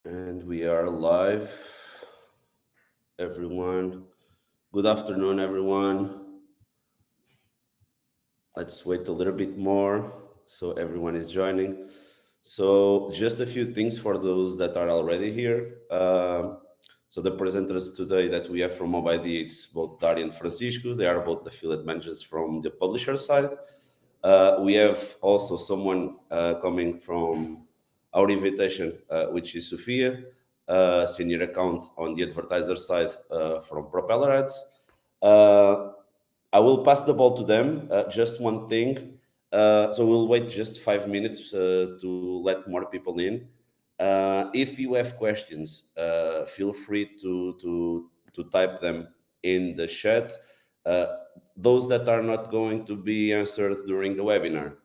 And we are live, everyone. Good afternoon, everyone. Let's wait a little bit more so everyone is joining. So, just a few things for those that are already here. So, the presenters today that we have from MobileD, it's both Dari and Francisco. They are both affiliate managers from the publisher side. We have also someone coming from our invitation, which is Sophia, senior account on the advertiser side from Propeller Ads. I will pass the ball to them. Just one thing. So we'll wait just 5 minutes to let more people in. If you have questions, feel free to type them in the chat. Uh, those that are not going to be answered during the webinar,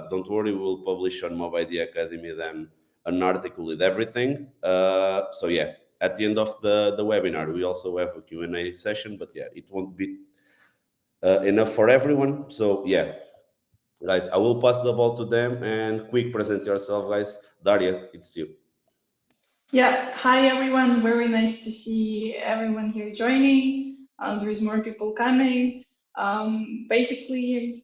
don't worry, we'll publish on MobileD Academy then an article with everything. So yeah, at the end of the webinar, we also have a Q&A session, but yeah, it won't be enough for everyone. So yeah, guys, I will pass the ball to them and quick present yourself, guys. Daria, it's you. Yeah, hi everyone. Very nice to see everyone here joining. There is more people coming. Basically,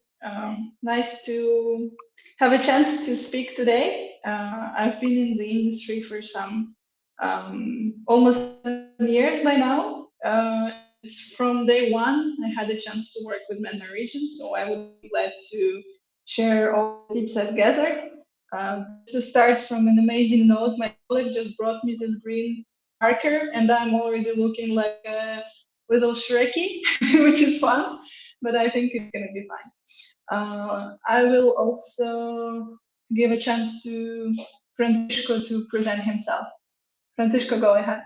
nice to have a chance to speak today. I've been in the industry for some almost 7 years by now. It's from day one I had a chance to work with Mena region, so I would be glad to share all the tips I've gathered. Just to start from an amazing note, my colleague just brought me this green marker, and I'm already looking like a little Shrekky, which is fun, but I think it's gonna be fine. I will also give a chance to Francisco to present himself. Francisco, go ahead.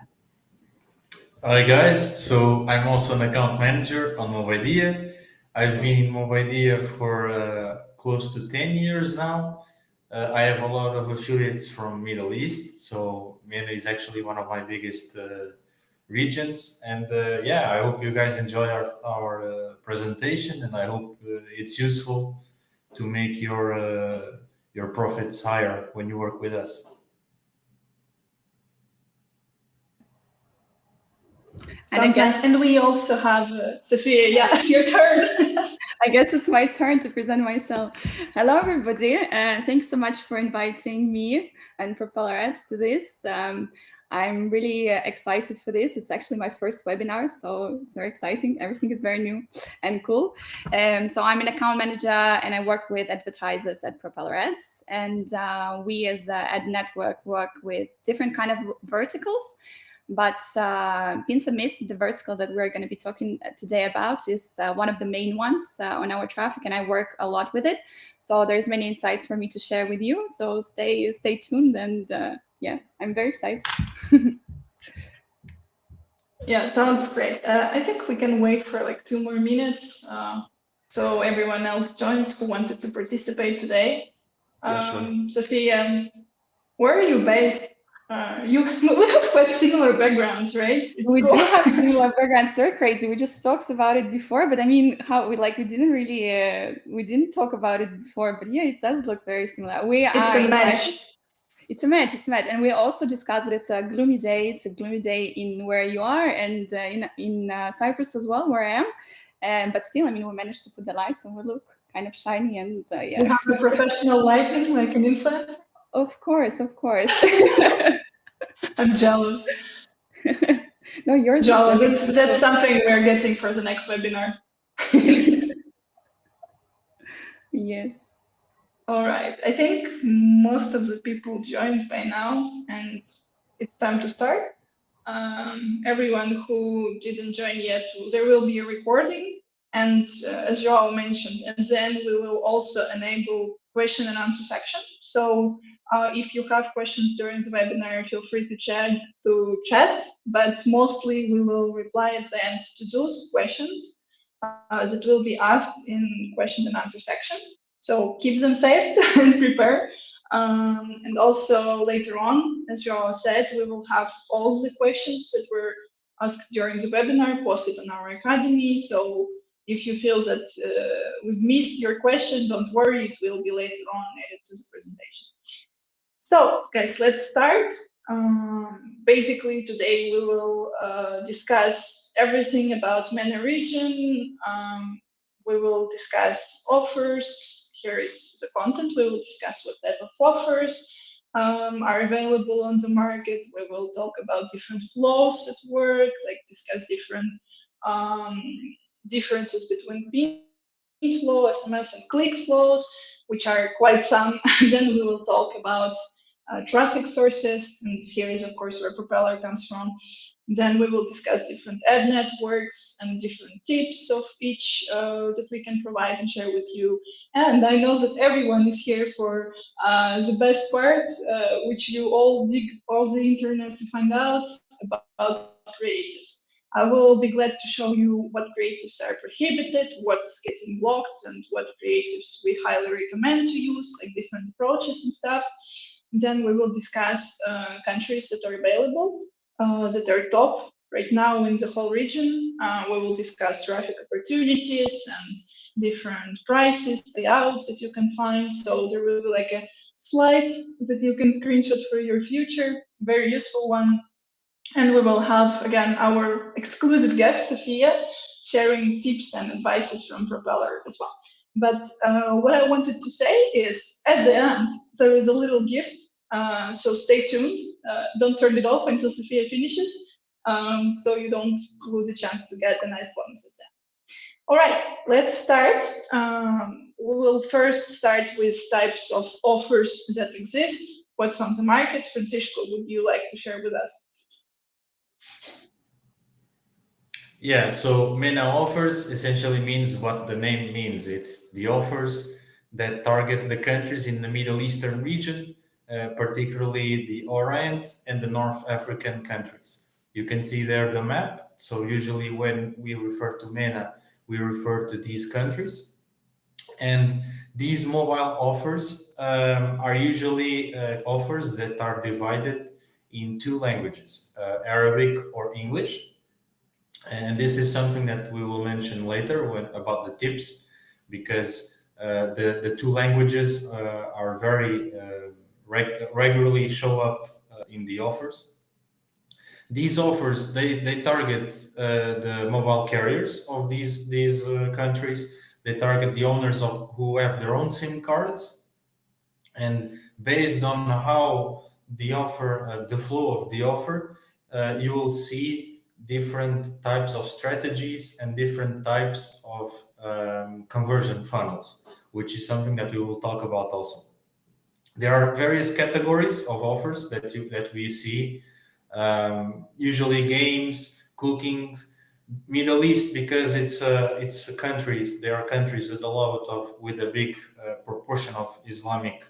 Hi guys, so I'm also an account manager on MobileD. I've been in MobileD for close to 10 years now. I have a lot of affiliates from Middle East, so Mena is actually one of my biggest regions. And yeah, I hope you guys enjoy our presentation, and I hope it's useful to make your profits higher when you work with us. And I guess, and we also have Sophia. Yeah, it's your turn. I guess it's my turn to present myself. Hello, everybody. Thanks so much for inviting me and Propeller Ads to this. I'm really excited for this. It's actually my first webinar, so it's very exciting. Everything is very new and cool. So I'm an account manager and I work with advertisers at Propeller Ads. And we as Ad Network work with different kind of verticals. But PIN Submit, the vertical that we're going to be talking today about, is one of the main ones on our traffic, and I work a lot with it. So there's many insights for me to share with you. So stay tuned, and yeah, I'm very excited. Yeah, sounds great. I think we can wait for like 2 more minutes so everyone else joins who wanted to participate today. Yeah, sure. Sophia, where are you based? We have quite similar backgrounds, right? We do have similar backgrounds. So crazy. We just talked about it before, but I mean, we didn't really we didn't talk about it before, but yeah, it does look very similar. It's a match. It's a match. It's a match, and we also discussed that it's a gloomy day. It's a gloomy day in where you are, and in Cyprus as well, where I am. But still, I mean, we managed to put the lights, and we look kind of shiny, and yeah. You have a professional lighting, like an influencer. Of course. I'm jealous. No, yours. Jealous. That's something we're getting for the next webinar. Yes. All right. I think most of the people joined by now, and it's time to start. Everyone who didn't join yet, there will be a recording, and as Joao mentioned, and then we will also enable question and answer section. So if you have questions during the webinar, feel free to chat, but mostly we will reply at the end to those questions that will be asked in question and answer section. So keep them saved and prepare. And also later on, as Joao said, we will have all the questions that were asked during the webinar posted on our academy. So if you feel that we've missed your question, don't worry, it will be later on added to the presentation. So guys, let's start. Basically, today we will discuss everything about Mena region. We will discuss offers. Here is the content. We will discuss what type of offers are available on the market. We will talk about different flows at work, like discuss different differences between PIN flow, SMS, and click flows, which are quite some. Then we will talk about traffic sources, and here is of course where Propeller comes from. Then we will discuss different ad networks and different tips of each that we can provide and share with you. And I know that everyone is here for the best part, which you all dig all the internet to find out about creatives. I will be glad to show you what creatives are prohibited, what's getting blocked, and what creatives we highly recommend to use, like different approaches and stuff. Then we will discuss countries that are available, that are top right now in the whole region. We will discuss traffic opportunities and different prices, payouts that you can find. So there will be like a slide that you can screenshot for your future, very useful one. And we will have, again, our exclusive guest, Sophia, sharing tips and advices from Propeller as well. But what I wanted to say is, at the end, there is a little gift. So stay tuned. Don't turn it off until Sophia finishes, so you don't lose a chance to get a nice bonus at the end. All right, let's start. We will first start with types of offers that exist, what's on the market. Francisco, would you like to share with us? Yeah, so Mena offers essentially means what the name means. It's the offers that target the countries in the Middle Eastern region, particularly the Orient and the North African countries. You can see there the map. So usually when we refer to Mena, we refer to these countries. And these mobile offers are usually offers that are divided in two languages, Arabic or English. And this is something that we will mention later about the tips, because the two languages are very regularly show up in the offers. These offers, they target the mobile carriers of these countries. They target the owners of who have their own SIM cards, and based on how the offer, the flow of the offer, you will see different types of strategies and different types of conversion funnels, which is something that we will talk about also. There are various categories of offers that we see. Usually games, cooking, Middle East, because it's countries. There are countries with a big proportion of Islamic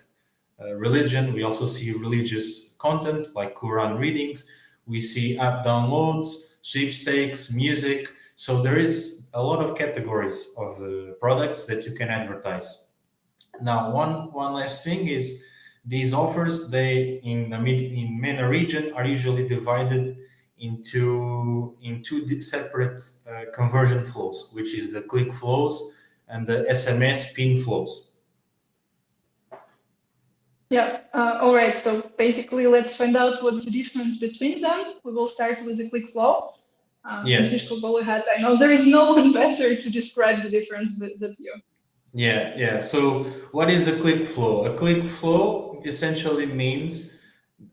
religion. We also see religious content like Quran readings. We see app downloads, sweepstakes, music. So there is a lot of categories of products that you can advertise. Now, one last thing is these offers. They in MENA region are usually divided into separate conversion flows, which is the click flows and the SMS PIN flows. Yeah, all right, so basically let's find out what's the difference between them. We will start with the click flow. Yes. Francisco, go ahead. I know there is no one better to describe the difference than you. Yeah. So what is a click flow? A click flow essentially means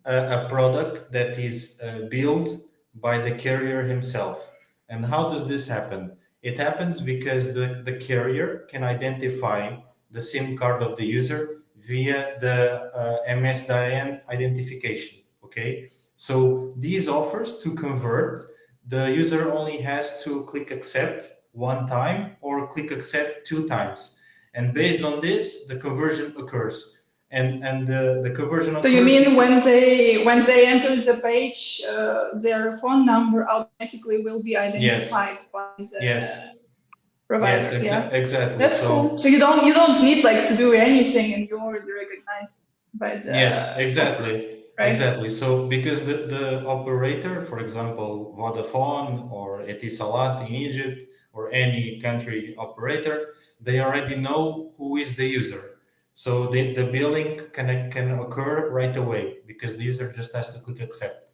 a product that is built by the carrier himself. And how does this happen? It happens because the carrier can identify the SIM card of the user via the MSDN identification. Okay, so these offers to convert, the user only has to click accept one time or click accept two times. And based on this, the conversion occurs. And the conversion occurs. So you mean when they enter the page, their phone number automatically will be identified by the provider? Yes, exactly. That's cool. So you don't need like to do anything, and you're already recognized by the yes, exactly. Right? Exactly. So because the operator, for example, Vodafone or Etisalat in Egypt or any country operator, they already know who is the user. So the billing can occur right away because the user just has to click accept.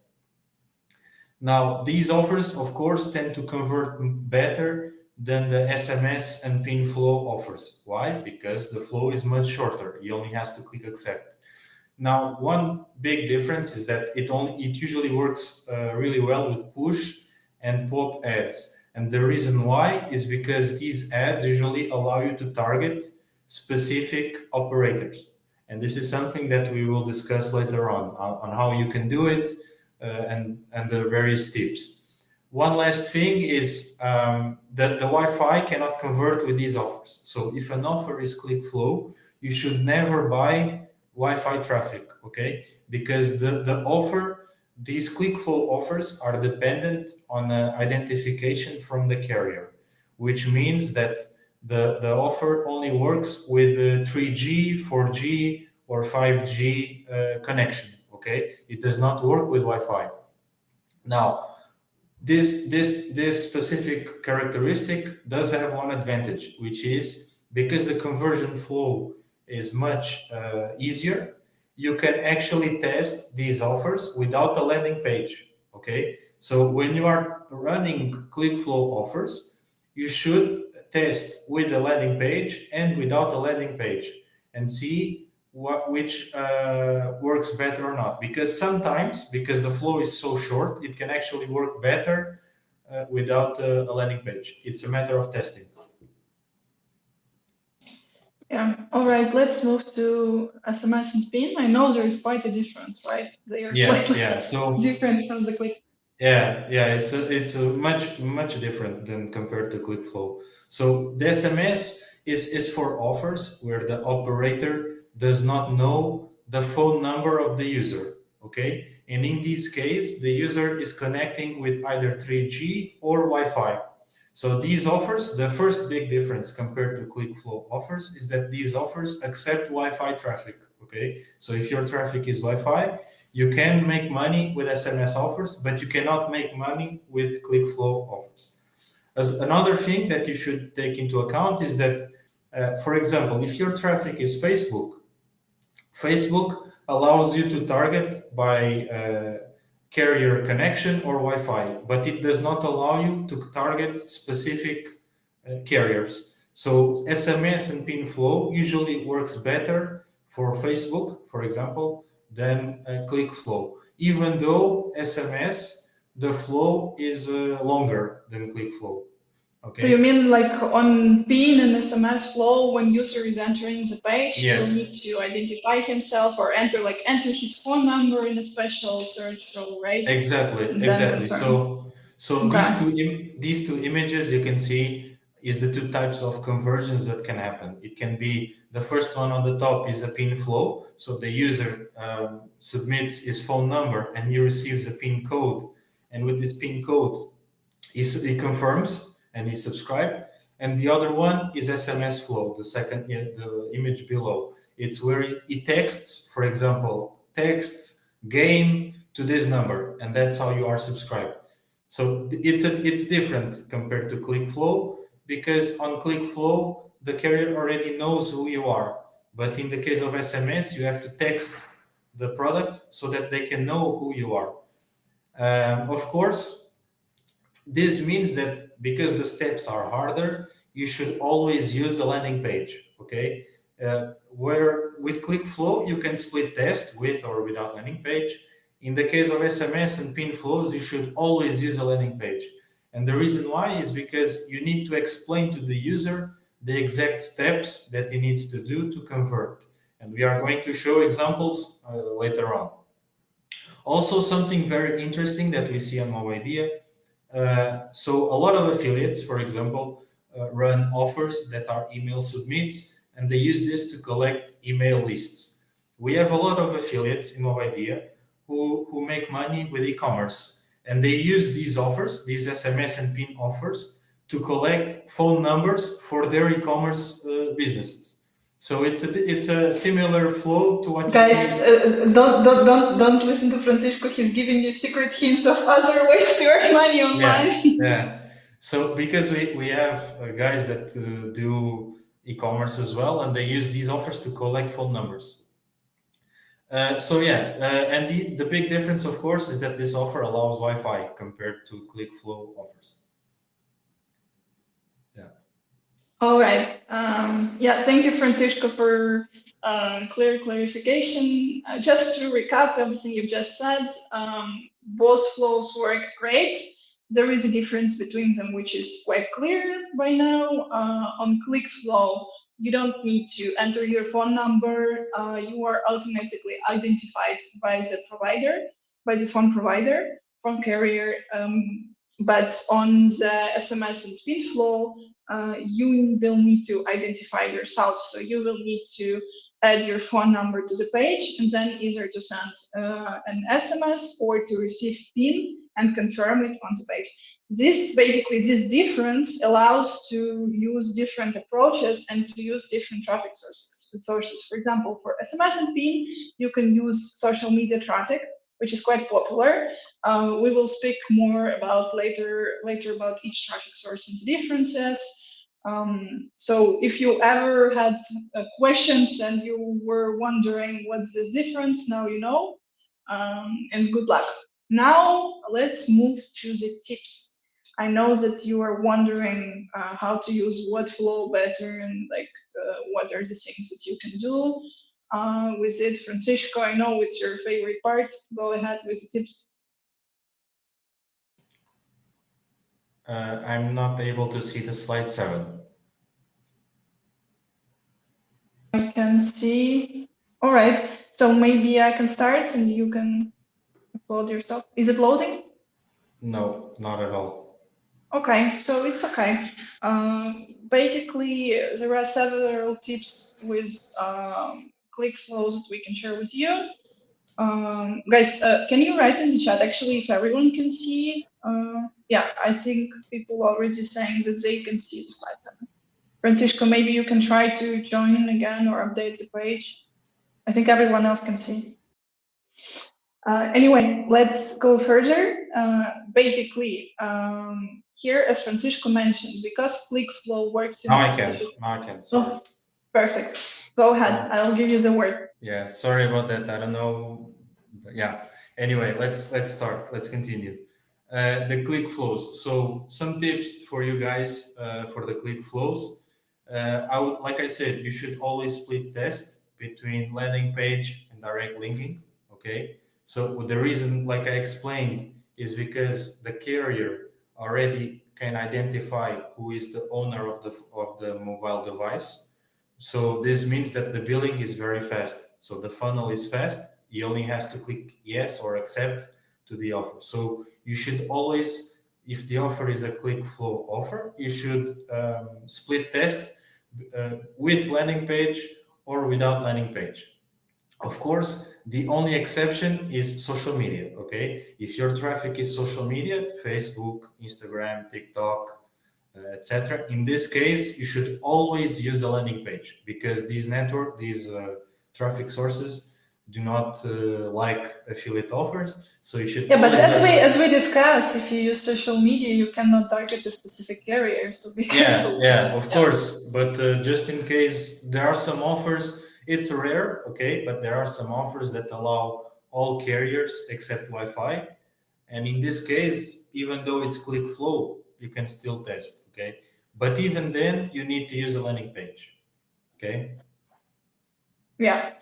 Now, these offers, of course, tend to convert better than the SMS and PIN flow offers. Why? Because the flow is much shorter. He only has to click accept. Now, one big difference is that it usually works really well with push and pop ads. And the reason why is because these ads usually allow you to target specific operators. And this is something that we will discuss later on how you can do it and the various tips. One last thing is that the Wi-Fi cannot convert with these offers. So if an offer is click flow, you should never buy Wi-Fi traffic, okay? Because these click flow offers are dependent on identification from the carrier, which means that the offer only works with 3G, 4G, or 5G connection, okay? It does not work with Wi-Fi. Now, this specific characteristic does have one advantage, which is because the conversion flow is much easier, you can actually test these offers without a landing page, okay? So when you are running click flow offers, you should test with a landing page and without a landing page and see which works better or not. Because sometimes, because the flow is so short, it can actually work better without a landing page. It's a matter of testing. Yeah. All right. Let's move to SMS and PIN. I know there is quite a difference, right? They are quite So different from the click. Yeah, it's a much different than compared to ClickFlow. So the SMS is for offers where the operator does not know the phone number of the user, okay? And in this case, the user is connecting with either 3G or Wi-Fi. So these offers, the first big difference compared to ClickFlow offers is that these offers accept Wi-Fi traffic, okay? So if your traffic is Wi-Fi, you can make money with SMS offers, but you cannot make money with ClickFlow offers. As another thing that you should take into account is that, for example, if your traffic is Facebook allows you to target by carrier connection or Wi-Fi, but it does not allow you to target specific carriers. So SMS and PIN flow usually works better for Facebook, for example, than click flow, even though SMS, the flow is longer than click flow. Okay. So you mean like on PIN and SMS flow, when user is entering the page, Yes. he'll need to identify himself or enter his phone number in a special search row, right? Exactly. So Okay. these two images you can see is the two types of conversions that can happen. It can be the first one on the top is a PIN flow. So the user submits his phone number and he receives a PIN code. And with this PIN code, he confirms and he's subscribed. And the other one is SMS flow, the image below. It's where it texts, for example, text game to this number, and that's how you are subscribed. So it's different compared to ClickFlow, because on ClickFlow, the carrier already knows who you are. But in the case of SMS, you have to text the product so that they can know who you are. Of course, this means that because the steps are harder, you should always use a landing page, okay? Where with ClickFlow, you can split test with or without landing page. In the case of SMS and PIN flows, you should always use a landing page. And the reason why is because you need to explain to the user the exact steps that he needs to do to convert. And we are going to show examples later on. Also, something very interesting that we see on MobiIdea. So a lot of affiliates, for example, run offers that are email submits, and they use this to collect email lists. We have a lot of affiliates in MobiIdea who make money with e-commerce, and they use these offers, these SMS and PIN offers, to collect phone numbers for their e-commerce businesses. So it's a similar flow to what Guys, you see. don't listen to Francisco. He's giving you secret hints of other ways to earn money online. Yeah. So because we have guys that do e-commerce as well, and they use these offers to collect phone numbers. And the big difference, of course, is that this offer allows Wi-Fi compared to ClickFlow offers. Yeah. All right. Yeah, thank you, Francisco, for clear clarification. Just to recap everything you've just said, both flows work great. There is a difference between them, which is quite clear by now. On ClickFlow, you don't need to enter your phone number. You are automatically identified by the provider, by the phone provider, phone carrier. But on the SMS and PIN flow, you will need to identify yourself. So you will need to add your phone number to the page, and then either to send an SMS or to receive PIN and confirm it on the page. This difference allows to use different approaches and to use different traffic sources. For example, for SMS and PIN, you can use social media traffic, which is quite popular. We will speak more about later about each traffic source and the differences. So if you ever had questions and you were wondering what's this difference, now you know, and good luck. Now let's move to the tips. I know that you are wondering how to use what flow better and what are the things that you can do with it. Francisco, I know it's your favorite part. Go ahead with the tips. I'm not able to see the slide 7. I can see. All right. So maybe I can start and you can upload your stuff. Is it loading? No, not at all. Okay, so it's okay. Basically, there are several tips with ClickFlows that we can share with you. Guys, can you write in the chat actually if everyone can see? Yeah, I think people already saying that they can see the slides. Francisco, maybe you can try to join again or update the page. I think everyone else can see. Anyway, let's go further. Basically, here, as Francisco mentioned, because ClickFlow works in Now I can. Sorry. Oh, perfect. Go ahead. I'll give you the word. Yeah, sorry about that. I don't know. Yeah. Anyway, let's start. Let's continue. The click flows. So some tips for you guys for the click flows. Like I said, you should always split test between landing page and direct linking. Okay. So the reason, like I explained, is because the carrier already can identify who is the owner of the mobile device. So this means that the billing is very fast. So the funnel is fast. He only has to click yes or accept to the offer. So you should always, if the offer is a click flow offer, you should split test with landing page or without landing page. Of course, the only exception is social media, okay? If your traffic is social media, Facebook, Instagram, TikTok, etc. In this case, you should always use a landing page because these traffic sources do not like affiliate offers. So you should. Yeah, but as we discussed, if you use social media, you cannot target a specific carrier. So be careful. Yeah, of course. But just in case, there are some offers. It's rare, okay, but there are some offers that allow all carriers except Wi-Fi. And in this case, even though it's click flow, you can still test, okay? But even then, you need to use a landing page, okay? Yeah,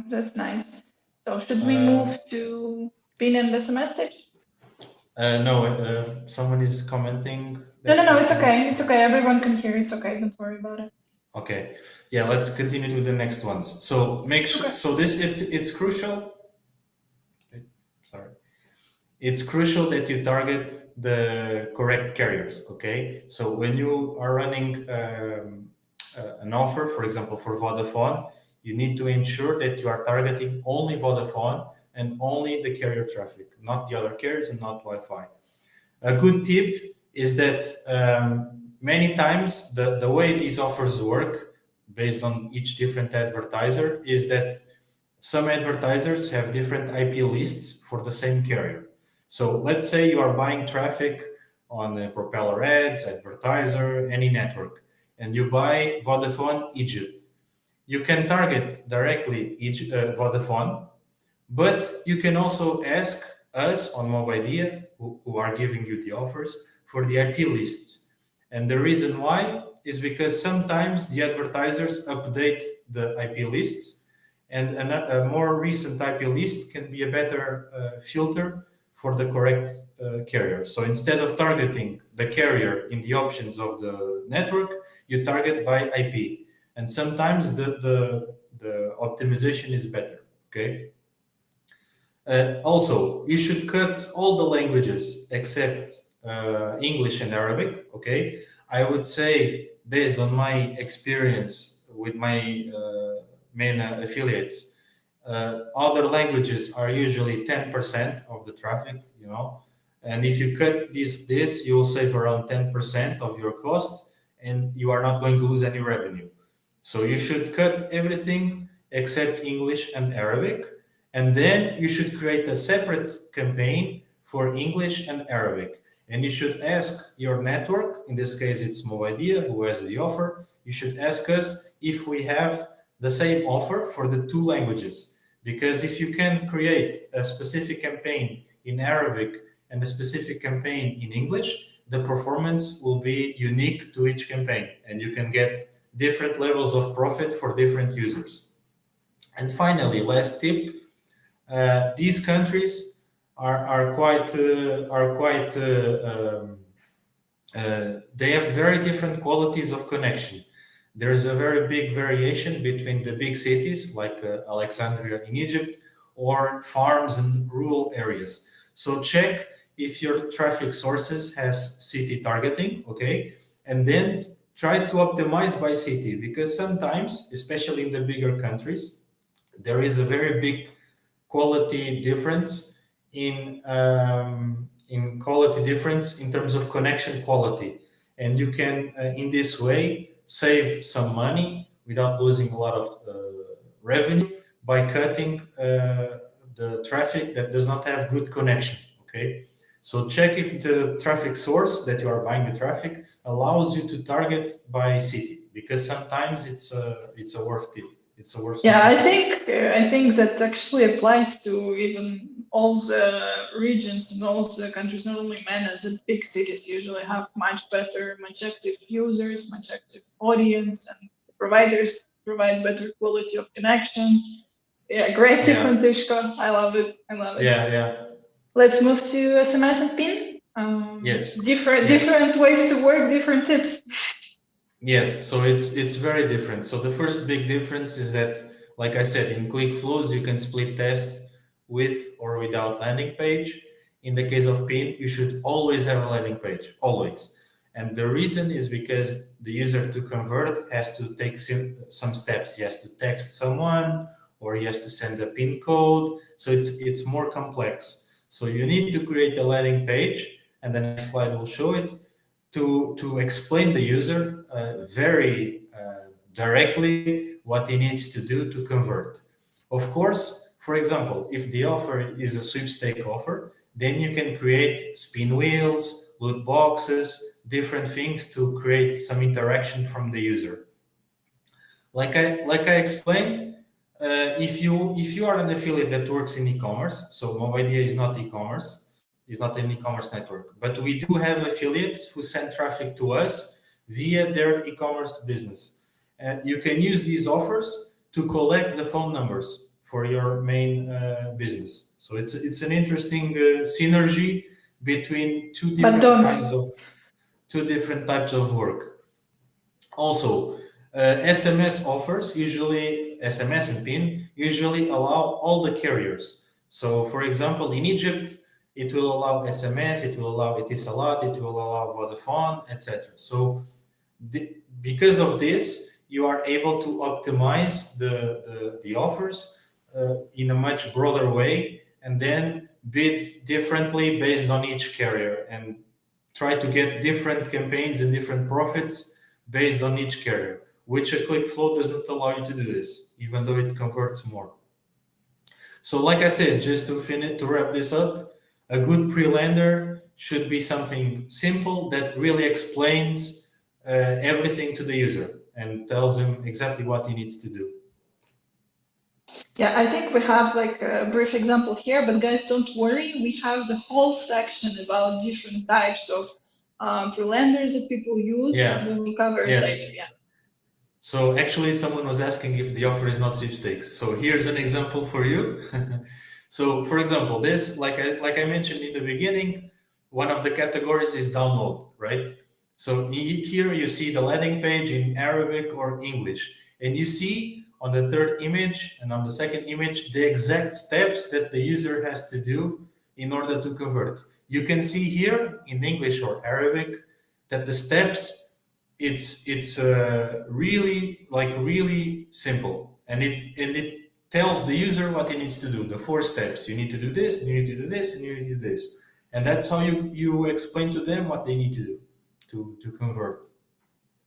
that's nice. So should we move to PIN and SMS tips? No, someone is commenting. No, it's okay. It's okay. Everyone can hear. It's okay. Don't worry about it. Okay, yeah, let's continue to the next ones. So make sure. Okay. So it's crucial. Sorry, it's crucial that you target the correct carriers. Okay, so when you are running an offer, for example, for Vodafone, you need to ensure that you are targeting only Vodafone and only the carrier traffic, not the other carriers and not Wi-Fi. A good tip is that many times the way these offers work based on each different advertiser is that some advertisers have different IP lists for the same carrier. So let's say you are buying traffic on Propeller Ads, advertiser, any network. and you buy Vodafone Egypt. You can target directly Vodafone, but you can also ask us on Mobidea, who are giving you the offers, for the IP lists. And the reason why is because sometimes the advertisers update the IP lists, and a more recent IP list can be a better filter for the correct carrier. So instead of targeting the carrier in the options of the network, you target by IP. And sometimes the optimization is better, okay? Also, you should cut all the languages except English and Arabic, okay? I would say, based on my experience with my Mena affiliates, other languages are usually 10% of the traffic, you know? And if you cut this, you will save around 10% of your cost, and you are not going to lose any revenue. So you should cut everything except English and Arabic, and then you should create a separate campaign for English and Arabic. And you should ask your network, in this case it's Mobidea who has the offer, you should ask us if we have the same offer for the two languages. Because if you can create a specific campaign in Arabic and a specific campaign in English, the performance will be unique to each campaign, and you can get different levels of profit for different users. And finally, last tip, these countries are quite they have very different qualities of connection. There's a very big variation between the big cities like Alexandria in Egypt or farms and rural areas. So check if your traffic sources has city targeting, okay? And then try to optimize by city, because sometimes, especially in the bigger countries, there is a very big quality difference in quality difference in terms of connection quality, and you can in this way save some money without losing a lot of revenue by cutting the traffic that does not have good connection. Okay, so check if the traffic source that you are buying the traffic allows you to target by city, because sometimes it's a worth tip. It's a worth. Yeah, I think that actually applies to even all the regions and all the countries, not only Mena. The big cities usually have much active users, much active audience, and providers provide better quality of connection. Yeah, great tip, Francisco. I love it. Yeah. Let's move to SMS and PIN. Yes. Different ways to work, different tips. Yes, so it's very different. So the first big difference is that, like I said, in ClickFlows, you can split test with or without landing page. In the case of PIN, you should always have a landing page, always. And the reason is because the user to convert has to take some steps. He has to text someone, or he has to send a PIN code. So it's more complex. So you need to create a landing page, and the next slide will show it, to explain the user very directly what he needs to do to convert. Of course, for example, if the offer is a sweepstake offer, then you can create spin wheels, loot boxes, different things to create some interaction from the user. Like I explained, if you are an affiliate that works in e-commerce, so Mobidea is not e-commerce, is not an e-commerce network, but we do have affiliates who send traffic to us via their e-commerce business. And you can use these offers to collect the phone numbers for your main business. So it's an interesting synergy between two different types of work. Also, SMS offers, usually SMS and PIN, usually allow all the carriers. So for example, in Egypt, it will allow SMS, it will allow Etisalat, it will allow Vodafone, etc. So because of this, you are able to optimize the offers in a much broader way, and then bid differently based on each carrier, and try to get different campaigns and different profits based on each carrier, which a ClickFlow doesn't allow you to do this, even though it converts more. So like I said, just to wrap this up, a good pre-lander should be something simple that really explains everything to the user and tells him exactly what he needs to do. Yeah, I think we have like a brief example here, but guys, don't worry. We have the whole section about different types of pre-lenders that people use. Yeah. We will cover it later. Yeah. So actually, someone was asking if the offer is not sweepstakes. So here's an example for you. So, for example, this, like I mentioned in the beginning, one of the categories is download, right? So here you see the landing page in Arabic or English, and you see on the third image and on the second image the exact steps that the user has to do in order to convert. You can see here in English or Arabic that the steps it's really simple, and it tells the user what he needs to do, the 4 steps. You need to do this, you need to do this, and you need to do this, and that's how you explain to them what they need to do to convert.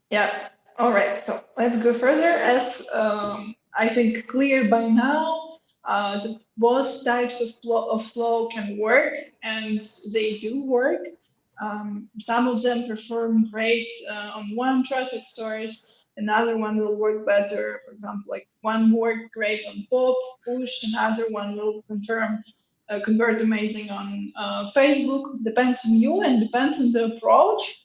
Yeah. All right. So let's go further. As I think clear by now, that both types of flow can work, and they do work. Some of them perform great on one traffic source. Another one will work better. For example, like one worked great on pop, push, another one will convert amazing on Facebook. Depends on you and depends on the approach.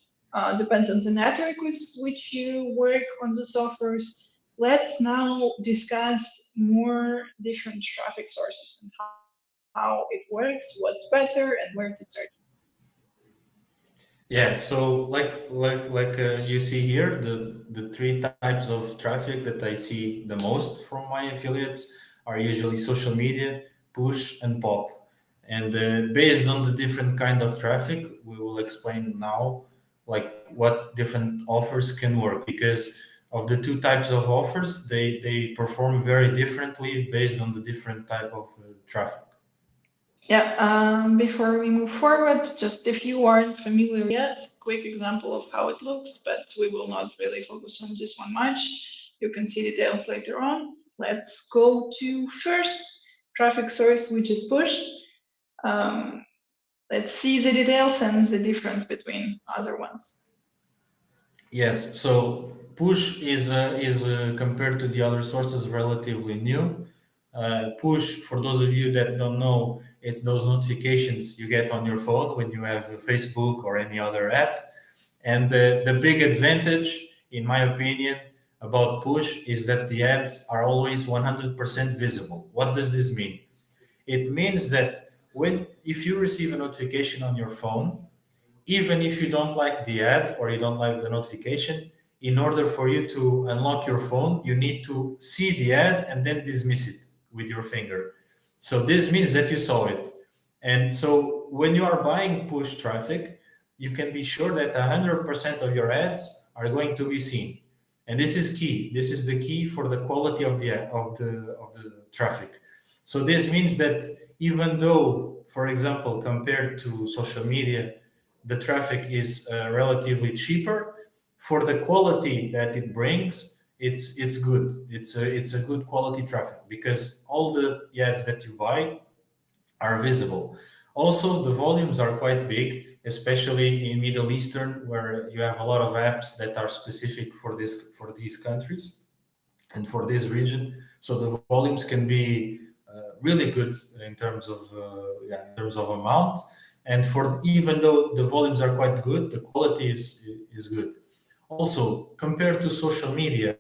Depends on the network with which you work on those offers. Let's now discuss more different traffic sources and how it works, what's better, and where to start. Yeah, so you see here, the 3 types of traffic that I see the most from my affiliates are usually social media, push, and pop. And based on the different kind of traffic, we will explain now like what different offers can work, because of the 2 types of offers, they perform very differently based on the different type of traffic. Yeah, before we move forward, just if you aren't familiar yet, quick example of how it looks, but we will not really focus on this one much. You can see details later on. Let's go to first traffic source, which is push. Let's see the details and the difference between other ones. Yes, so push is compared to the other sources relatively new. Push, for those of you that don't know, it's those notifications you get on your phone when you have Facebook or any other app. And the big advantage, in my opinion, about push is that the ads are always 100% visible. What does this mean? It means that if you receive a notification on your phone, even if you don't like the ad or you don't like the notification, in order for you to unlock your phone, you need to see the ad and then dismiss it with your finger. So this means that you saw it. And so when you are buying push traffic, you can be sure that 100% of your ads are going to be seen. And this is key. This is the key for the quality of the traffic. So this means that even though, for example, compared to social media, the traffic is relatively cheaper, for the quality that it brings, it's good. It's a good quality traffic, because all the ads that you buy are visible. Also, the volumes are quite big, especially in Middle Eastern, where you have a lot of apps that are specific for these countries and for this region. So the volumes can be really good in terms of amount. And for even though the volumes are quite good, the quality is good. Also, compared to social media,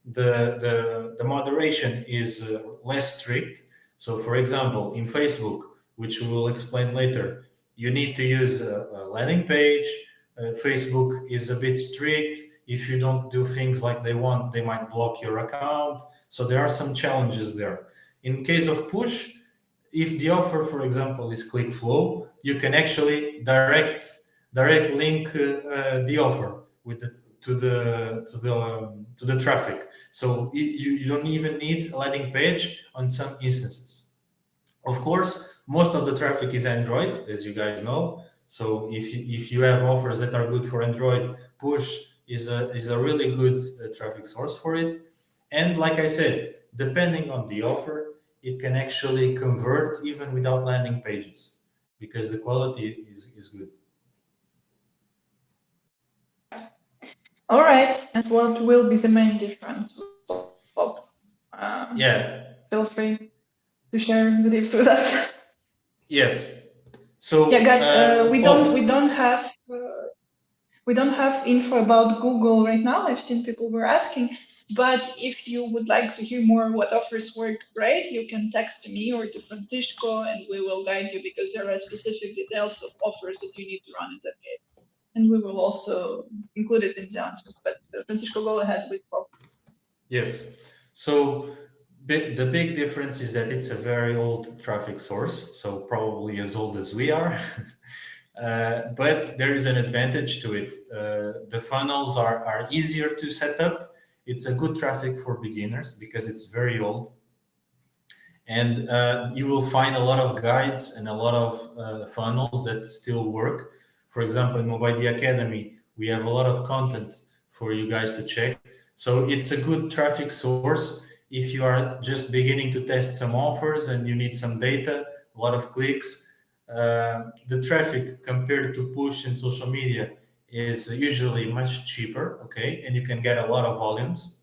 the moderation is less strict. So, for example, in Facebook, which we will explain later, you need to use a landing page. Facebook is a bit strict. If you don't do things like they want, they might block your account. So there are some challenges there. In case of push, if the offer, for example, is click flow, you can actually direct link the offer with to the traffic. So you don't even need a landing page on some instances. Of course, most of the traffic is Android, as you guys know. So if you have offers that are good for Android, push is a really good traffic source for it. And like I said, depending on the offer, it can actually convert even without landing pages, because the quality is good. All right. And what will be the main difference with Pop? Yeah. Feel free to share the tips with us. Yes. So Yeah, guys, Pop. we don't have info about Google right now. I've seen people were asking, but if you would like to hear more what offers work great, you can text me or to Francisco, and we will guide you because there are specific details of offers that you need to run in that case, and we will also include it in the answers. But Francisco, go ahead with Pop. Yes. So the big difference is that it's a very old traffic source, so probably as old as we are. But there is an advantage to it. The funnels are easier to set up. It's a good traffic for beginners because it's very old. And you will find a lot of guides and a lot of funnels that still work. For example, in Mobile Academy, we have a lot of content for you guys to check. So it's a good traffic source if you are just beginning to test some offers and you need some data, a lot of clicks. The traffic compared to push in social media is usually much cheaper, okay, and you can get a lot of volumes.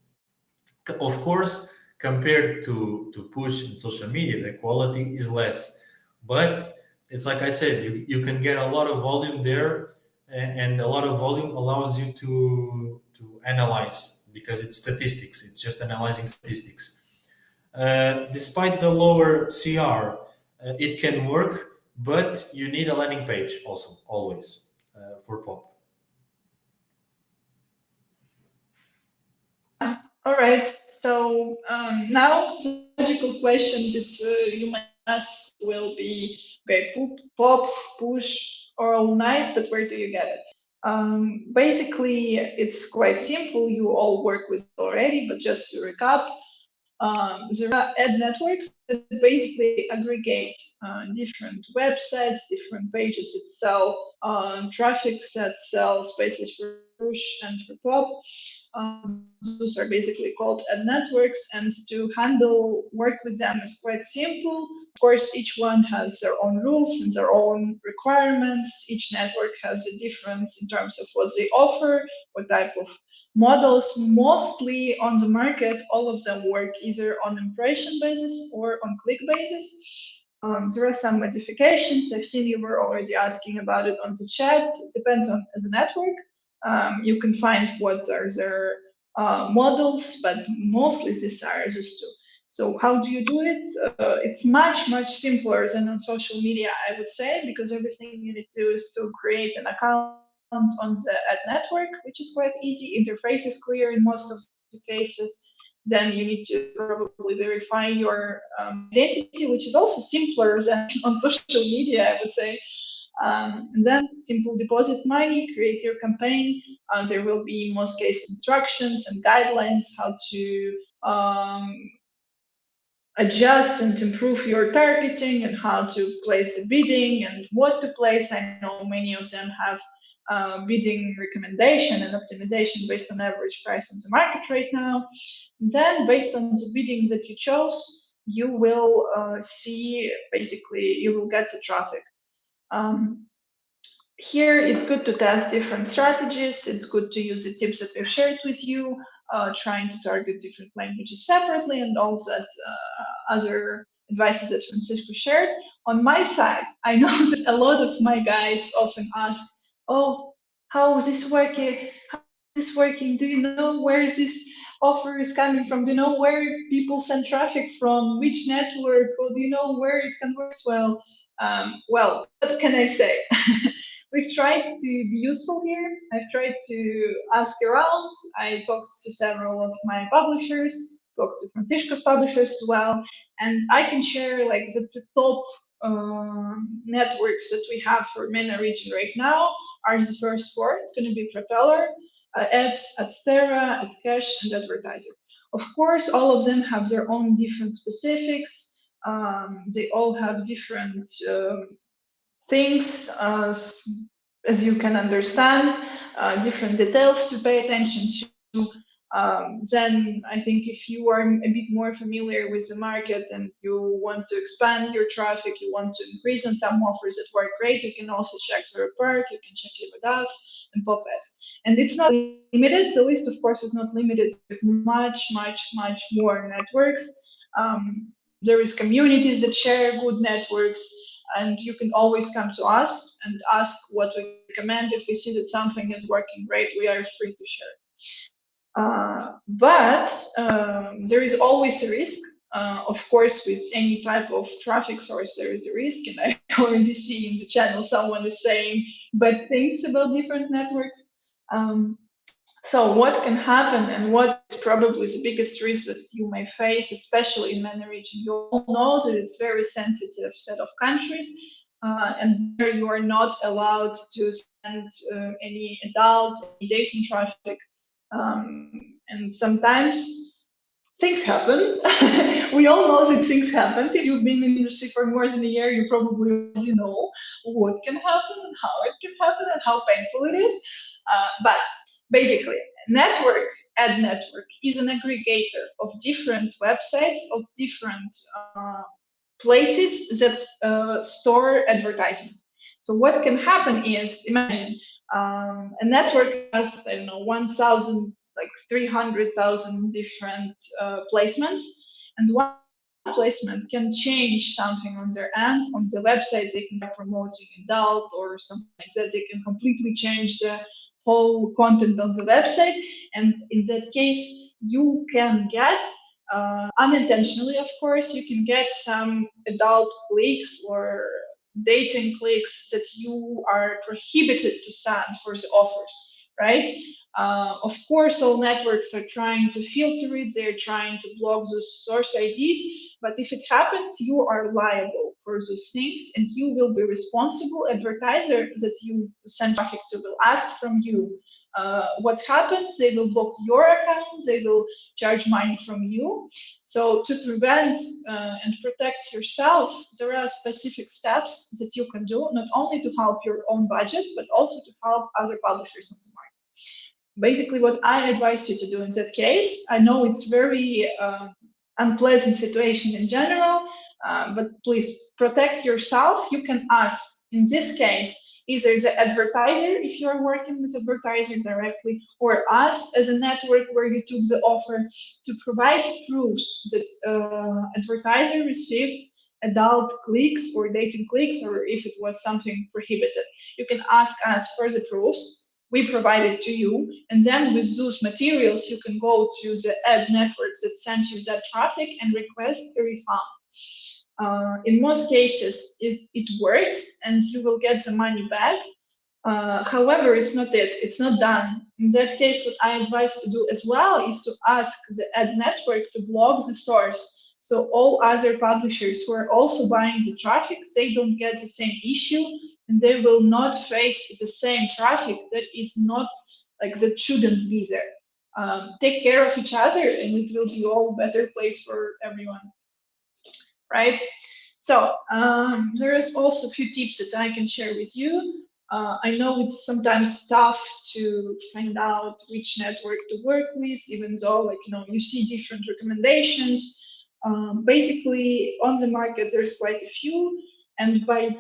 Of course, compared to push in social media, the quality is less, but it's like I said, you can get a lot of volume there, and a lot of volume allows you to analyze because it's statistics. It's just analyzing statistics. Despite the lower CR, it can work, but you need a landing page also always for Pop. All right. So now the logical question that you might ask will be, okay, pop, push, are all nice, but where do you get it? Basically, it's quite simple. You all work with it already, but just to recap, there are ad networks that basically aggregate different websites, different pages that sell traffic, that sell spaces for push and for pop. Those are basically called ad networks, and to handle work with them is quite simple. Of course, each one has their own rules and their own requirements. Each network has a difference in terms of what they offer, what type of models. Mostly on the market, all of them work either on impression basis or on click basis. There are some modifications. I've seen you were already asking about it on the chat. It depends on the network. You can find what are their models, but mostly these are just two. So how do you do it? It's much simpler than on social media, I would say, because everything you need to do is to create an account on the ad network, which is quite easy. Interface is clear in most of the cases. Then you need to probably verify your identity, which is also simpler than on social media, I would say. And then simple deposit money, create your campaign. There will be in most cases instructions and guidelines how to adjust and improve your targeting and how to place the bidding and what to place. I know many of them have bidding recommendation and optimization based on average price on the market right now. And then based on the biddings that you chose, you will see, basically, you will get the traffic. Here, it's good to test different strategies. It's good to use the tips that we've shared with you, trying to target different languages separately, and all that other advices that Francisco shared. On my side, I know that a lot of my guys often ask, "Oh, how is this working? How is this working? Do you know where this offer is coming from? Do you know where people send traffic from? Which network? Or do you know where it converts well?" Well, what can I say? We've tried to be useful here. I've tried to ask around. I talked to several of my publishers, talked to Francisco's publishers as well, and I can share like the top networks that we have for MENA region right now are the first four. It's going to be Propeller, Ads, Adstera, AdCash, and Advertiser. Of course, all of them have their own different specifics. They all have different things, as you can understand, different details to pay attention to. Then I think if you are a bit more familiar with the market and you want to expand your traffic, you want to increase on some offers that work great, you can also check Zero Park, you can check Liverdav and Pop Ads. And it's not limited, the list of course is not limited, there's much more networks. There is communities that share good networks, and you can always come to us and ask what we recommend. If we see that something is working great, we are free to share. But there is always a risk. Of course, with any type of traffic source, there is a risk, and I already see in the channel someone is saying bad things about different networks. So what can happen, and what is probably the biggest risk that you may face, especially in Mena region? You all know that it's very sensitive set of countries, and there you are not allowed to send any adult, any dating traffic. And sometimes things happen. We all know that things happen. If you've been in the industry for more than a year, you probably already know what can happen and how it can happen and how painful it is. But basically, ad network is an aggregator of different websites, of different places that store advertisement. So what can happen is, imagine a network has, I don't know, 1,000, like 300,000 different placements, and one placement can change something on their end. On the website, they can start promoting adult or something like that. They can completely change the whole content on the website, and in that case, you can get unintentionally, of course, you can get some adult clicks or dating clicks that you are prohibited to send for the offers, right? Of course, all networks are trying to filter it, they're trying to block those source IDs, but if it happens, you are liable for those things, and you will be responsible. Advertiser that you send traffic to will ask from you what happens. They will block your account, they will charge money from you. So to prevent and protect yourself, there are specific steps that you can do, not only to help your own budget, but also to help other publishers on the market. Basically, what I advise you to do in that case, I know it's very unpleasant situation in general, but please protect yourself. You can ask, in this case, either the advertiser, if you're working with advertiser directly, or us as a network where you took the offer, to provide proofs that advertiser received adult clicks or dating clicks, or if it was something prohibited. You can ask us for the proofs. We provide it to you, and then with those materials, you can go to the ad networks that sent you that traffic and request a refund. In most cases, it works, and you will get the money back. However, it's not done. In that case, what I advise to do as well is to ask the ad network to block the source. So all other publishers who are also buying the traffic, they don't get the same issue, and they will not face the same traffic that is not, like, that shouldn't be there. Take care of each other, and it will be all better place for everyone, right? So there is also a few tips that I can share with you. I know it's sometimes tough to find out which network to work with, even though, like, you see different recommendations. Basically, on the market, there's quite a few, and by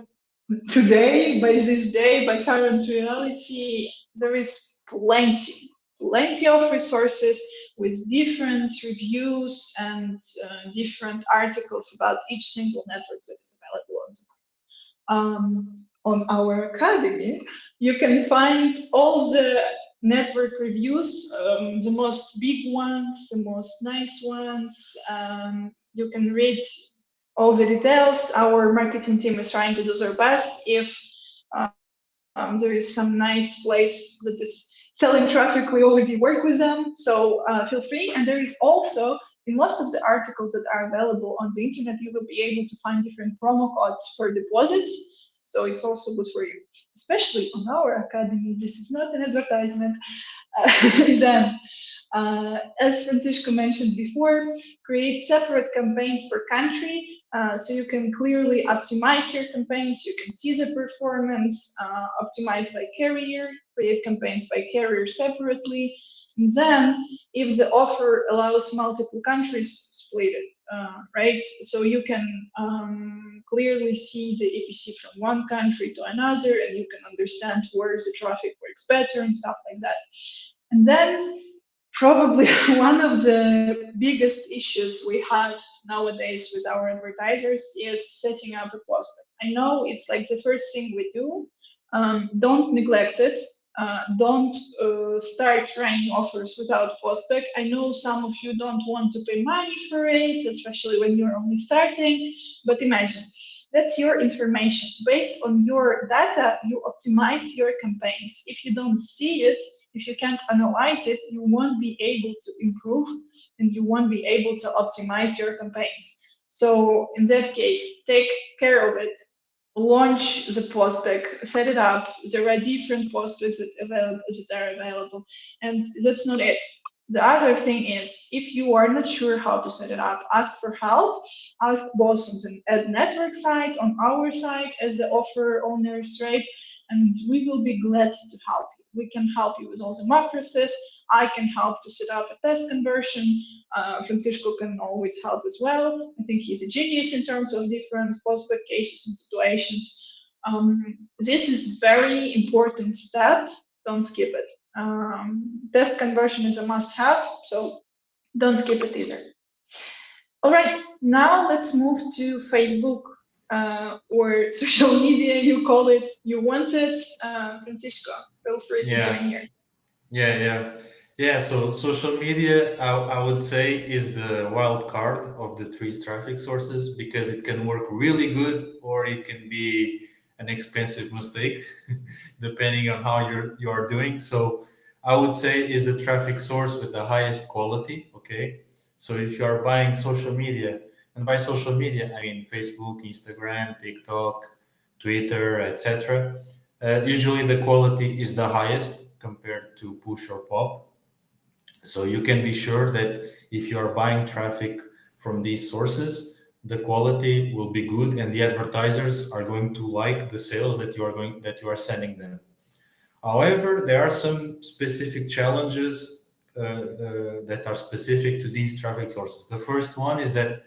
this day, by current reality, there is plenty of resources with different reviews and different articles about each single network that is available on the market. On our academy, you can find all the network reviews, the most big ones, the most nice ones. You can read all the details. Our marketing team is trying to do their best. If there is some nice place that is selling traffic, we already work with them, so feel free. And there is also, in most of the articles that are available on the internet, you will be able to find different promo codes for deposits, so it's also good for you, especially on our academy. This is not an advertisement. Then, as Francisco mentioned before, create separate campaigns per country, so you can clearly optimize your campaigns. You can see the performance, optimize by carrier, create campaigns by carrier separately, And then if the offer allows multiple countries, split it, right? So you can clearly see the APC from one country to another, and you can understand where the traffic works better and stuff like that. And then probably one of the biggest issues we have nowadays with our advertisers is setting up a prospect. I know it's like the first thing we do. Don't neglect it. Don't start running offers without prospect. I know some of you don't want to pay money for it, especially when you're only starting, but imagine that's your information. Based on your data, you optimize your campaigns. If you don't see it, if you can't analyze it, you won't be able to improve and you won't be able to optimize your campaigns. So in that case, take care of it. Launch the prospect, set it up. There are different prospects that are available, and that's not it. The other thing is, if you are not sure how to set it up, ask for help. Ask both on the ad network side, on our side as the offer owners, right? And we will be glad to help you. We can help you with all the macros. I can help to set up a test conversion. Francisco can always help as well. I think he's a genius in terms of different prospect cases and situations. This is very important step. Don't skip it. Test conversion is a must-have, so don't skip it either. All right, now let's move to Facebook or social media, you call it, you want it. Francisco, feel free to join here. Yeah. So social media, I would say, is the wild card of the three traffic sources because it can work really good or it can be an expensive mistake, depending on how you're doing. So I would say is the traffic source with the highest quality. Okay, so if you are buying social media, and by social media I mean Facebook, Instagram, TikTok, Twitter, etc. Usually the quality is the highest compared to push or pop. So you can be sure that if you are buying traffic from these sources, the quality will be good and the advertisers are going to like the sales that you are sending them. However, there are some specific challenges that are specific to these traffic sources. The first one is that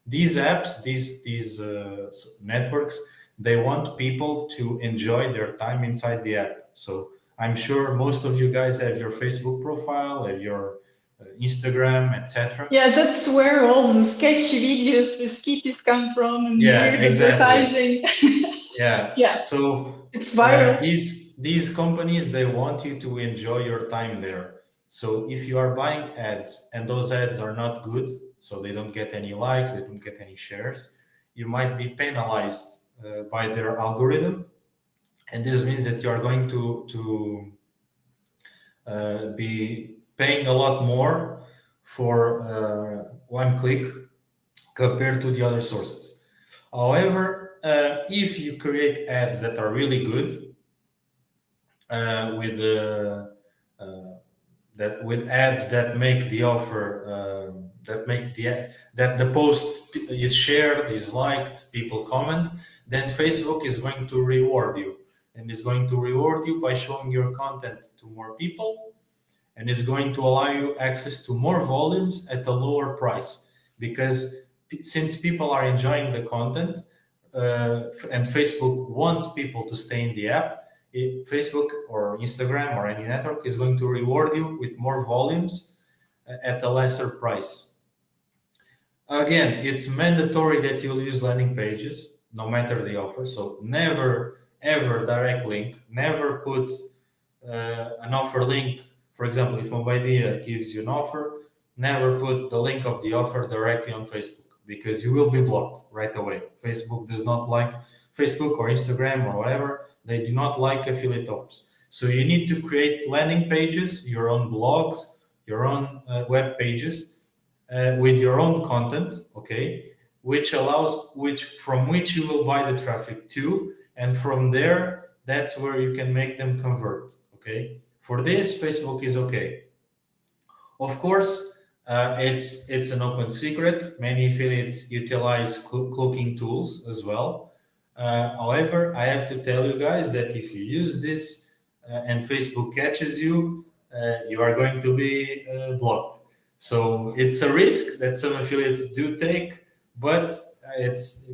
these apps, these networks, they want people to enjoy their time inside the app. So I'm sure most of you guys have your Facebook profile, have your Instagram, etc. Yeah, that's where all the sketchy videos with kitties come from and weird advertising. Yeah. So it's viral. These companies, they want you to enjoy your time there. So if you are buying ads and those ads are not good, so they don't get any likes, they don't get any shares, you might be penalized by their algorithm, and this means that you are going to be paying a lot more for one click compared to the other sources. However, if you create ads that are really good with ads that make the offer that the post is shared, is liked, people comment, then Facebook is going to reward you, and is going to reward you by showing your content to more people, and is going to allow you access to more volumes at a lower price, because since people are enjoying the content and Facebook wants people to stay in the app, Facebook or Instagram or any network is going to reward you with more volumes at a lesser price. Again, it's mandatory that you'll use landing pages, no matter the offer. So never, ever direct link, never put an offer link. For example, if Mobidea gives you an offer, never put the link of the offer directly on Facebook, because you will be blocked right away. Facebook does not like, Facebook or Instagram or whatever, they do not like affiliate offers. So you need to create landing pages, your own blogs, your own web pages with your own content, okay, from which you will buy the traffic to, and from there, that's where you can make them convert, okay. For this, Facebook is okay. Of course, it's an open secret. Many affiliates utilize cloaking tools as well. However, I have to tell you guys that if you use this and Facebook catches you, you are going to be blocked. So it's a risk that some affiliates do take, but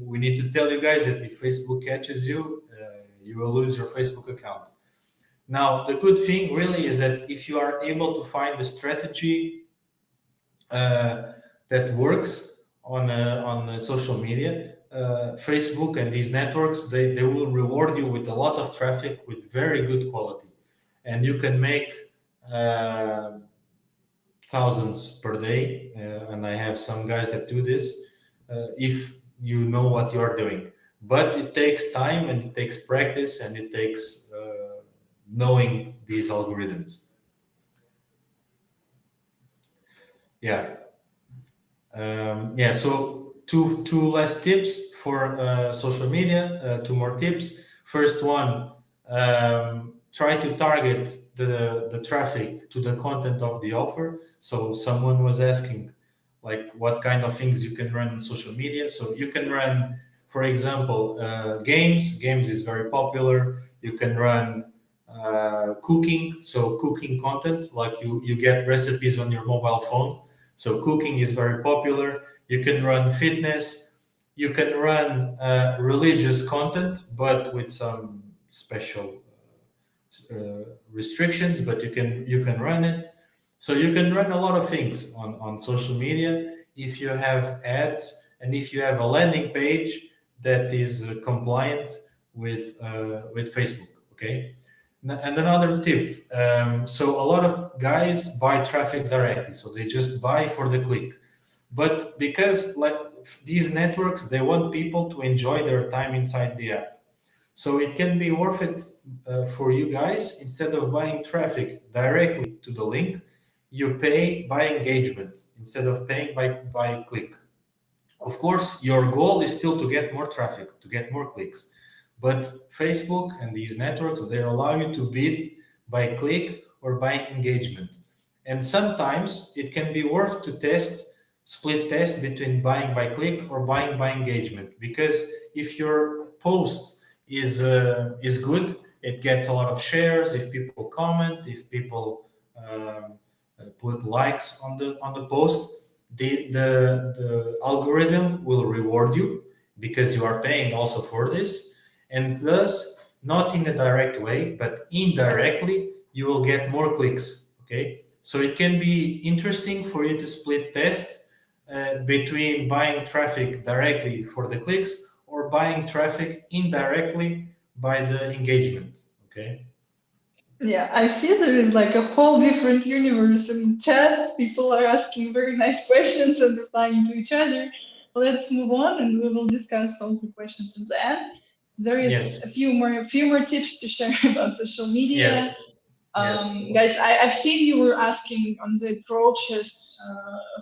we need to tell you guys that if Facebook catches you, you will lose your Facebook account. Now, the good thing really is that if you are able to find a strategy that works on social media, Facebook and these networks, they will reward you with a lot of traffic with very good quality. And you can make thousands per day. And I have some guys that do this if you know what you are doing. But it takes time and it takes practice and it takes knowing these algorithms. Yeah. So two less tips for social media, two more tips. First one, try to target the traffic to the content of the offer. So someone was asking like what kind of things you can run on social media. So you can run, for example, games is very popular. You can run cooking, so cooking content, like you get recipes on your mobile phone. So cooking is very popular. You can run fitness. You can run religious content, but with some special restrictions. But you can run it. So you can run a lot of things on social media if you have ads and if you have a landing page that is compliant with Facebook. Okay. And another tip, so a lot of guys buy traffic directly, so they just buy for the click. But because like these networks, they want people to enjoy their time inside the app. So it can be worth it for you guys, instead of buying traffic directly to the link, you pay by engagement instead of paying by click. Of course, your goal is still to get more traffic, to get more clicks. But Facebook and these networks, they allow you to bid by click or by engagement. And sometimes it can be worth to split test between buying by click or buying by engagement. Because if your post is good, it gets a lot of shares. If people comment, if people put likes on the post, the algorithm will reward you because you are paying also for this. And thus, not in a direct way, but indirectly, you will get more clicks. Okay, so it can be interesting for you to split test between buying traffic directly for the clicks or buying traffic indirectly by the engagement. Okay. Yeah, I see there is like a whole different universe in chat. People are asking very nice questions and replying to each other. Let's move on and we will discuss all the questions at the end. There is Yes. a few more tips to share about social media. Yes. Yes. Guys, I've seen you were asking on the approaches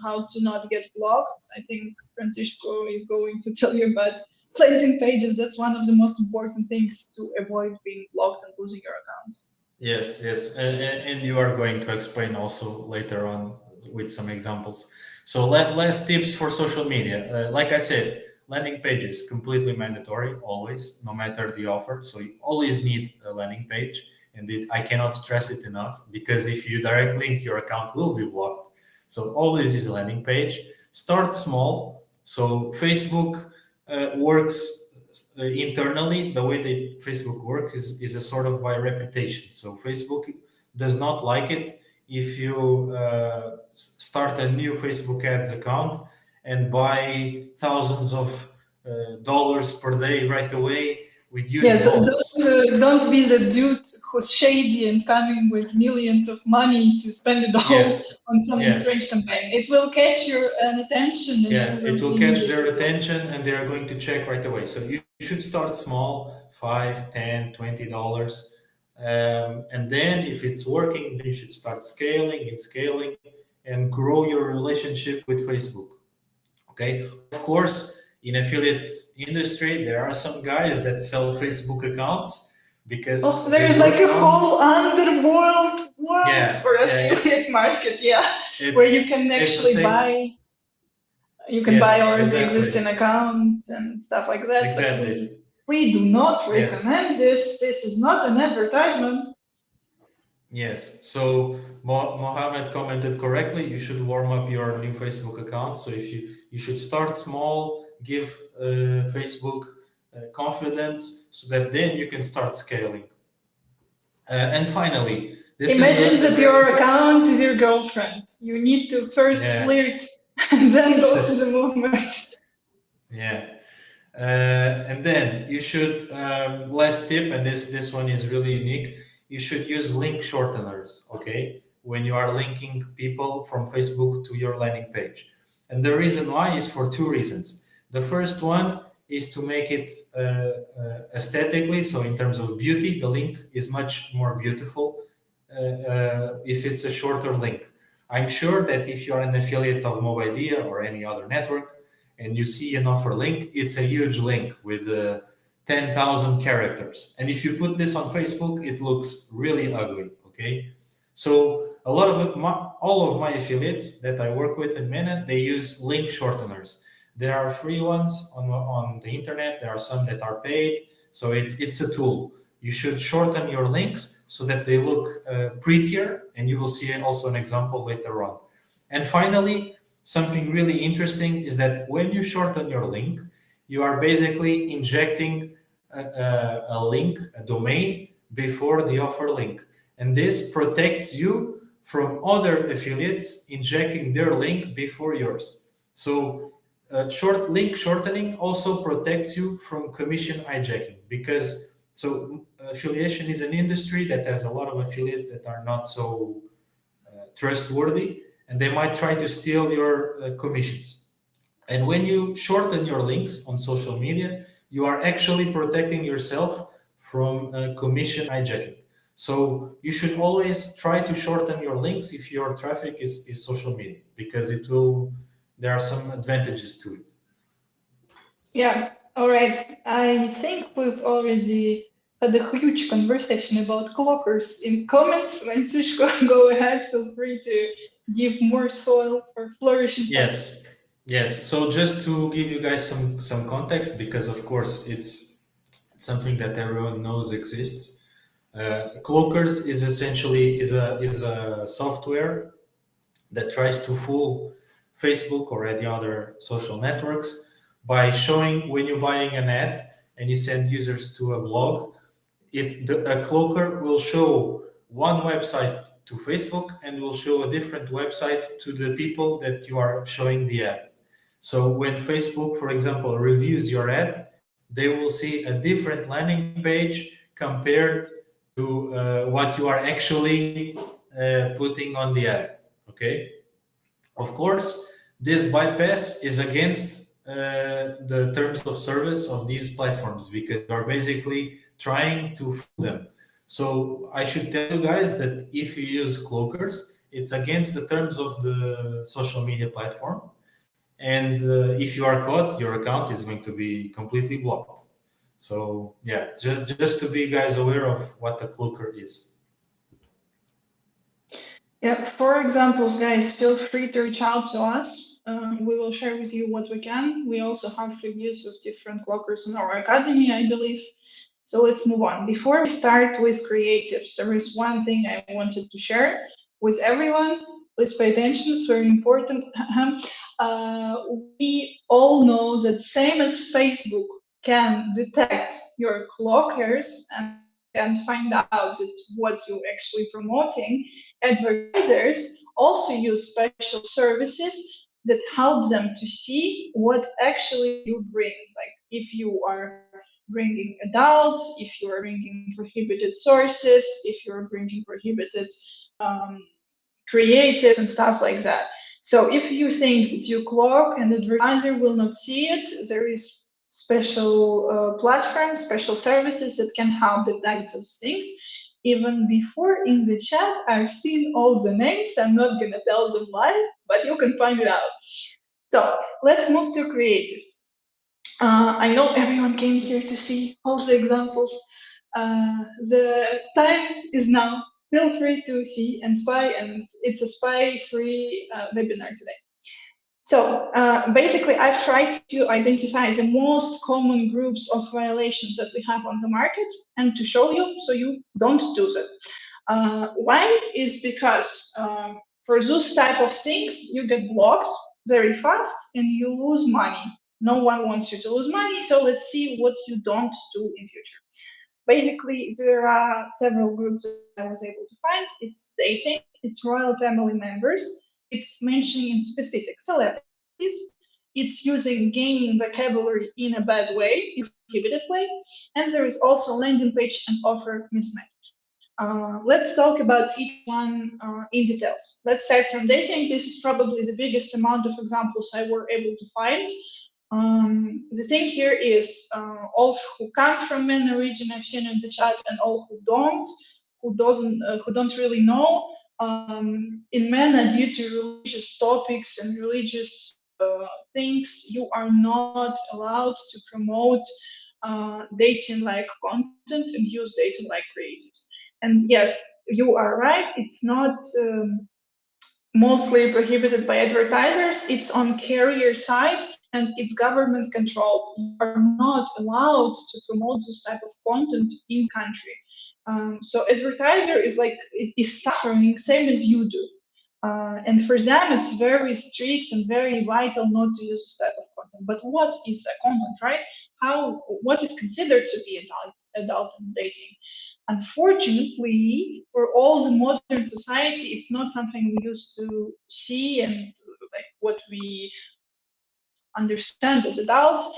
how to not get blocked. I think Francisco is going to tell you about cleansing pages. That's one of the most important things to avoid being blocked and losing your account. Yes, and you are going to explain also later on with some examples. So less tips for social media. Like I said, landing pages completely mandatory always, no matter the offer. So you always need a landing page, and I cannot stress it enough, because if you direct link, your account will be blocked. So always use a landing page. Start small. So Facebook works internally. The way that Facebook works is a sort of by reputation. So Facebook does not like it if you start a new Facebook ads account and buy thousands of dollars per day right away with huge volumes. Don't be the dude who's shady and coming with millions of money to spend it all on some strange campaign. It will catch your attention. Yes, it will catch their attention and they are going to check right away. So you should start small, $5, $10, $20. And then if it's working, then you should start scaling and grow your relationship with Facebook. Okay. Of course, in affiliate industry, there are some guys that sell Facebook accounts because there is like a whole underworld world for affiliate market, where you can actually buy. You can buy all the existing accounts and stuff like that. Exactly. We do not recommend this. This is not an advertisement. Yes. So Mohammed commented correctly. You should warm up your new Facebook account. So if you should start small, give Facebook confidence, so that then you can start scaling. And finally, this is Imagine a that very your account is your girlfriend. You need to first yeah. flirt and then go to the movement. Yeah. And then you should last tip, and this one is really unique. You should use link shorteners, okay, when you are linking people from Facebook to your landing page. And the reason why is for two reasons. The first one is to make it aesthetically, so in terms of beauty, the link is much more beautiful if it's a shorter link. I'm sure that if you are an affiliate of Mobidea or any other network, and you see an offer link, it's a huge link with 10,000 characters. And if you put this on Facebook, it looks really ugly, okay? So a lot of all of my affiliates that I work with in Mena, they use link shorteners. There are free ones on the internet. There are some that are paid. So it's a tool. You should shorten your links so that they look prettier, and you will see also an example later on. And finally, something really interesting is that when you shorten your link, you are basically injecting a link, a domain, before the offer link. And this protects you from other affiliates injecting their link before yours. So short link shortening also protects you from commission hijacking, because affiliation is an industry that has a lot of affiliates that are not so trustworthy, and they might try to steal your commissions. And when you shorten your links on social media, you are actually protecting yourself from commission hijacking. So you should always try to shorten your links if your traffic is social media, because there are some advantages to it. Yeah, all right. I think we've already had a huge conversation about clockers in comments. Francisco, go ahead. Feel free to give more soil for flourishing. Yes. So just to give you guys some context, because of course it's something that everyone knows exists. Cloakers is essentially is a software that tries to fool Facebook or any other social networks by showing, when you're buying an ad and you send users to a blog, a cloaker will show one website to Facebook and will show a different website to the people that you are showing the ad. So when Facebook, for example, reviews your ad, they will see a different landing page compared to what you are actually putting on the ad. Okay. Of course, this bypass is against the terms of service of these platforms, because they're basically trying to fool them. So I should tell you guys that if you use cloakers, it's against the terms of the social media platform. And if you are caught, your account is going to be completely blocked. So yeah, just to be guys aware of what a cloaker is. Yeah, for examples, guys, feel free to reach out to us. We will share with you what we can. We also have reviews of different clockers in our academy, I believe. So let's move on. Before we start with creatives, there is one thing I wanted to share with everyone. Please pay attention, it's very important. We all know that same as Facebook can detect your clockers and can find out that what you're actually promoting, advertisers also use special services that help them to see what actually you bring. Like if you are bringing adults, if you are bringing prohibited sources, if you're bringing prohibited creatives and stuff like that. So if you think that you clock and the advertiser will not see it, there is special platforms, special services that can help detect those things. Even before in the chat, I've seen all the names. I'm not gonna tell them live, but you can find it out. So let's move to creatives. I know everyone came here to see all the examples. The time is now. Feel free to see and spy, and it's a spy-free webinar today. So basically, I've tried to identify the most common groups of violations that we have on the market and to show you so you don't do that. Why? Is because for those type of things, you get blocked very fast and you lose money. No one wants you to lose money, so let's see what you don't do in future. Basically, there are several groups that I was able to find. It's dating, it's royal family members, it's mentioning specific celebrities, it's using gaming vocabulary in a bad way, in a prohibited way, and there is also landing page and offer mismatch. Let's talk about each one in details. Let's start from dating. This is probably the biggest amount of examples I were able to find. The thing here is all who come from Mena region I've seen in the chat, and all who don't really know. In Mena, due to religious topics and religious things, you are not allowed to promote dating-like content and use dating-like creatives. And yes, you are right. It's not mostly prohibited by advertisers. It's on carrier side and it's government controlled. You are not allowed to promote this type of content in the country. So advertiser is suffering same as you do. And for them, it's very strict and very vital not to use this type of content. But what is a content, right? What is considered to be adult dating? Unfortunately, for all the modern society, it's not something we used to see and like what we understand as adult.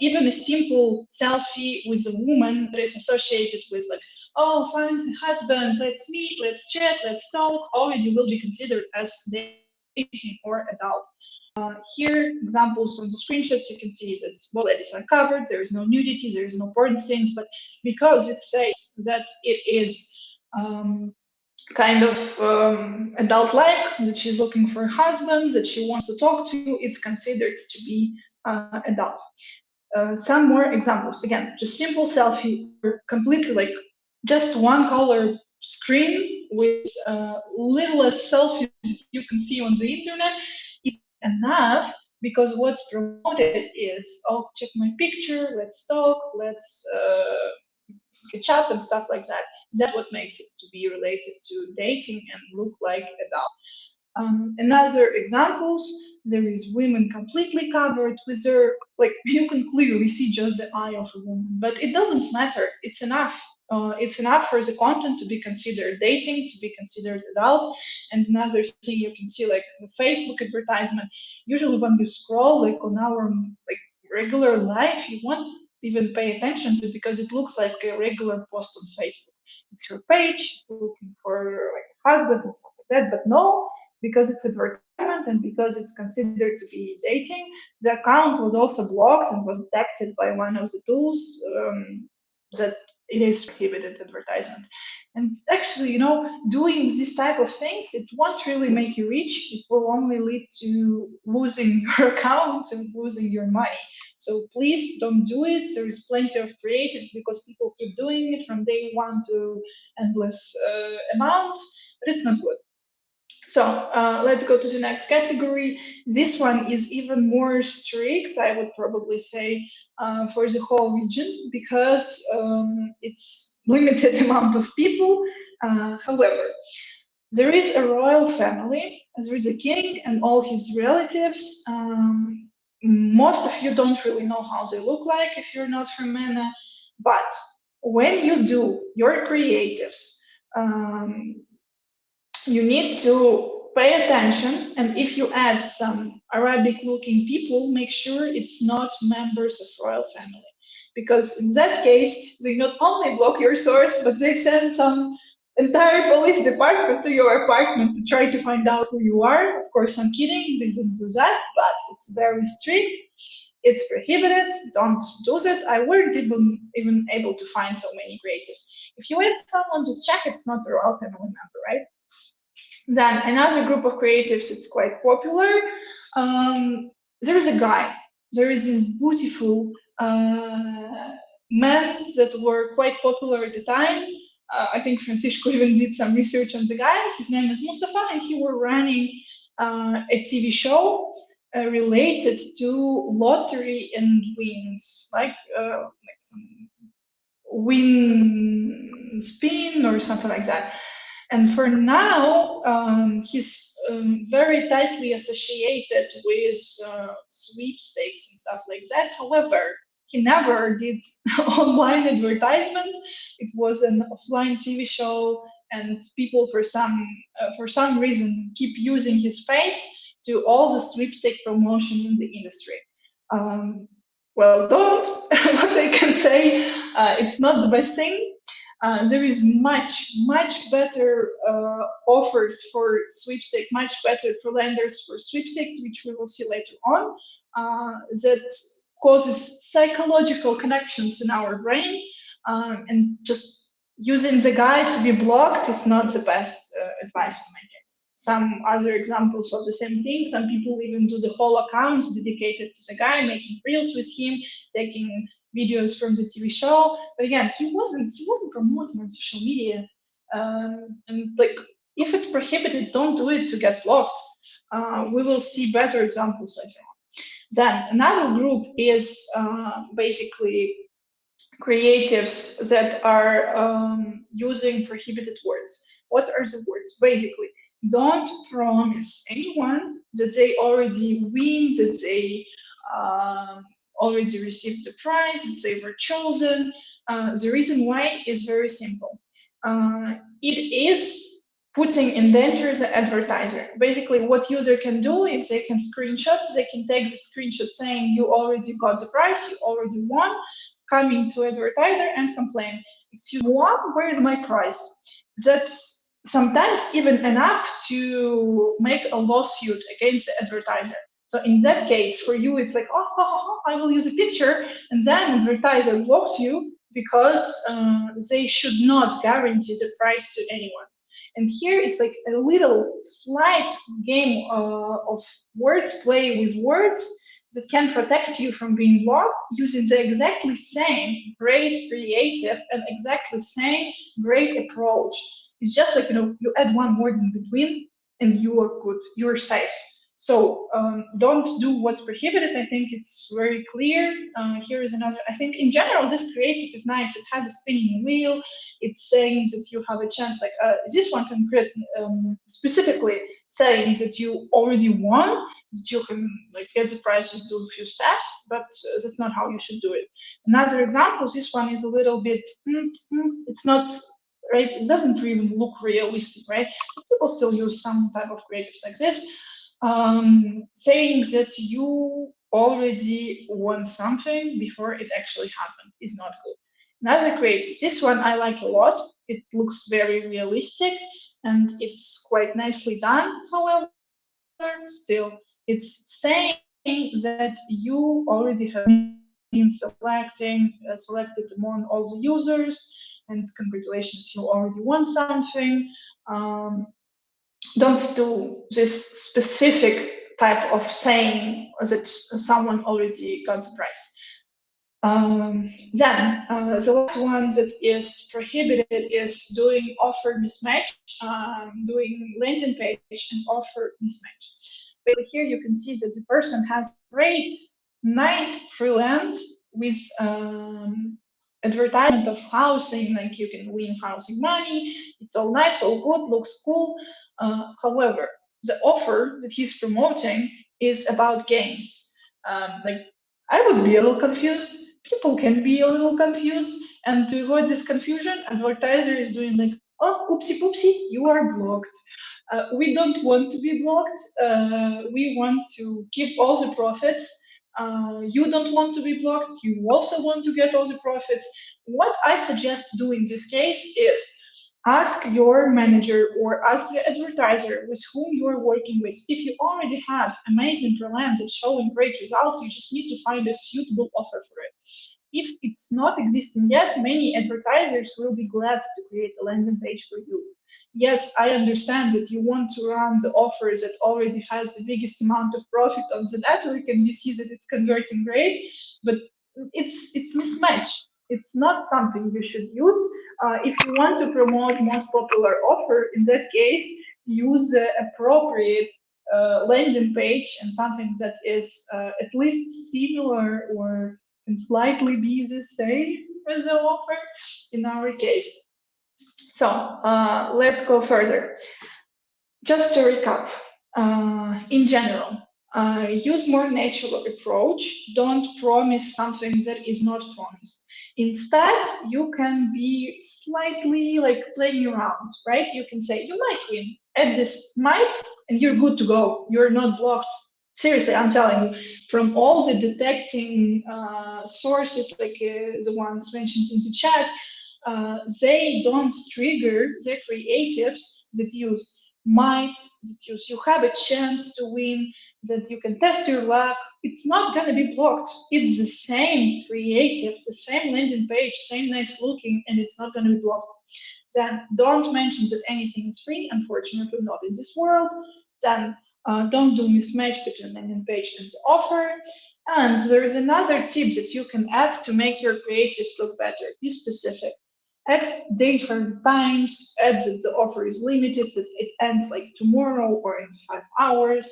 Even a simple selfie with a woman that is associated with like, oh, find a husband, let's meet, let's chat, let's talk, already will be considered as dating or adult. Here, examples on the screenshots, you can see that both ladies are covered, there is no nudity, there is no porn scenes, but because it says that it is kind of adult-like, that she's looking for a husband, that she wants to talk to, it's considered to be adult. Some more examples. Again, just simple selfie, or completely like just one color screen with littlest selfies you can see on the internet is enough, because what's promoted is, oh, check my picture, let's talk, let's catch up and stuff like that. That's what makes it to be related to dating and look like adult. Another examples, there is women completely covered with their, like, you can clearly see just the eye of a woman, but it doesn't matter. It's enough. It's enough for the content to be considered dating, to be considered adult. And another thing you can see, like the Facebook advertisement, usually when you scroll like on our like regular life, you won't even pay attention to, because it looks like a regular post on Facebook. It's her page, she's looking for like a husband and stuff like that, but no, because it's advertisement and because it's considered to be dating, the account was also blocked and was detected by one of the tools that it is prohibited advertisement. And actually, you know, doing this type of things, it won't really make you rich. It will only lead to losing your accounts and losing your money. So please don't do it. There is plenty of creatives, because people keep doing it from day one to endless amounts, but it's not good. So let's go to the next category. This one is even more strict, I would probably say, for the whole region, because it's limited amount of people. However, there is a royal family, there is a king and all his relatives. Most of you don't really know how they look like if you're not from Mena, but when you do your creatives, you need to pay attention, and if you add some Arabic looking people, make sure it's not members of royal family, because in that case they not only block your source, but they send some entire police department to your apartment to try to find out who you are. Of course, I'm kidding, they don't do that, but it's very strict. It's prohibited, don't do that. I weren't even able to find so many creatives. If you add someone, just check it's not a royal family member, right? Then another group of creatives, it's quite popular. There is a guy. There is this beautiful men that were quite popular at the time. I think Francisco even did some research on the guy. His name is Mustafa, and he were running a TV show related to lottery and wins, like some win spin or something like that. And for now, he's very tightly associated with sweepstakes and stuff like that. However, he never did online advertisement. It was an offline TV show, and people for some reason keep using his face to all the sweepstake promotion in the industry. Well, don't. What I can say, it's not the best thing. There is much better offers for sweepstakes, much better for lenders for sweepstakes, which we will see later on, that causes psychological connections in our brain, and just using the guy to be blocked is not the best advice in my case. Some other examples of the same thing. Some people even do the whole accounts dedicated to the guy, making reels with him, taking videos from the TV show. But again, he wasn't promoting on social media. And like, if it's prohibited, don't do it to get blocked. We will see better examples later on. Then another group is basically creatives that are using prohibited words. What are the words? Basically, don't promise anyone that they already win, that they already received the prize, that they were chosen. The reason why is very simple. It is putting in danger the advertiser. Basically, what user can do is they can take the screenshot saying you already got the prize, you already won, coming to advertiser and complain, excuse me, where is my price? That's sometimes even enough to make a lawsuit against the advertiser. So in that case, for you, it's like, I will use a picture, and then advertiser blocks you because they should not guarantee the price to anyone. And here it's like a little slight game of words, play with words, that can protect you from being blocked using the exactly same great creative and exactly same great approach. It's just like, you add one word in between and you are good, you're safe. So don't do what's prohibited. I think it's very clear. Here is another. I think in general, this creative is nice. It has a spinning wheel. It's saying that you have a chance, like this one concrete, specifically saying that you already won, that you can like get the prize, just do a few steps, but that's not how you should do it. Another example, this one is a little bit, it's not, right? It doesn't even look realistic, right? But people still use some type of creatives like this, saying that you already won something before it actually happened is not good. Another creative, this one I like a lot. It looks very realistic and it's quite nicely done. However, still, it's saying that you already have been selected among all the users, and congratulations, you already won something. Don't do this specific type of saying that someone already got the prize. Then the last one that is prohibited is doing offer mismatch, doing landing page and offer mismatch. Basically, here you can see that the person has great, nice pre-land with advertisement of housing, like you can win housing money. It's all nice, all good, looks cool. However, the offer that he's promoting is about games. Like, I would be a little confused. People can be a little confused, and to avoid this confusion, advertiser is doing like, oh, oopsie poopsie, you are blocked. We don't want to be blocked. We want to keep all the profits. You don't want to be blocked. You also want to get all the profits. What I suggest to do in this case is ask your manager or ask the advertiser with whom you are working with. If you already have amazing plans that's showing great results, you just need to find a suitable offer for it. If it's not existing yet, many advertisers will be glad to create a landing page for you. Yes, I understand that you want to run the offer that already has the biggest amount of profit on the network and you see that it's converting great, but it's mismatch. It's not something you should use. If you want to promote most popular offer, in that case, use the appropriate landing page and something that is at least similar or can slightly be the same as the offer in our case. So let's go further. Just to recap, in general, use more natural approach. Don't promise something that is not promised. Instead, you can be slightly like playing around, right? You can say you might win, add this might, and you're good to go. You're not blocked. Seriously, I'm telling you, from all the detecting sources, like the ones mentioned in the chat, they don't trigger the creatives that use might, that use you have a chance to win, that you can test your luck. It's not going to be blocked. It's the same creative, the same landing page, same nice looking, and it's not going to be blocked. Then don't mention that anything is free, unfortunately not in this world. Then don't do mismatch between landing page and the offer. And there is another tip that you can add to make your creatives look better. Be specific. Add different times, add that the offer is limited, that it ends like tomorrow or in 5 hours,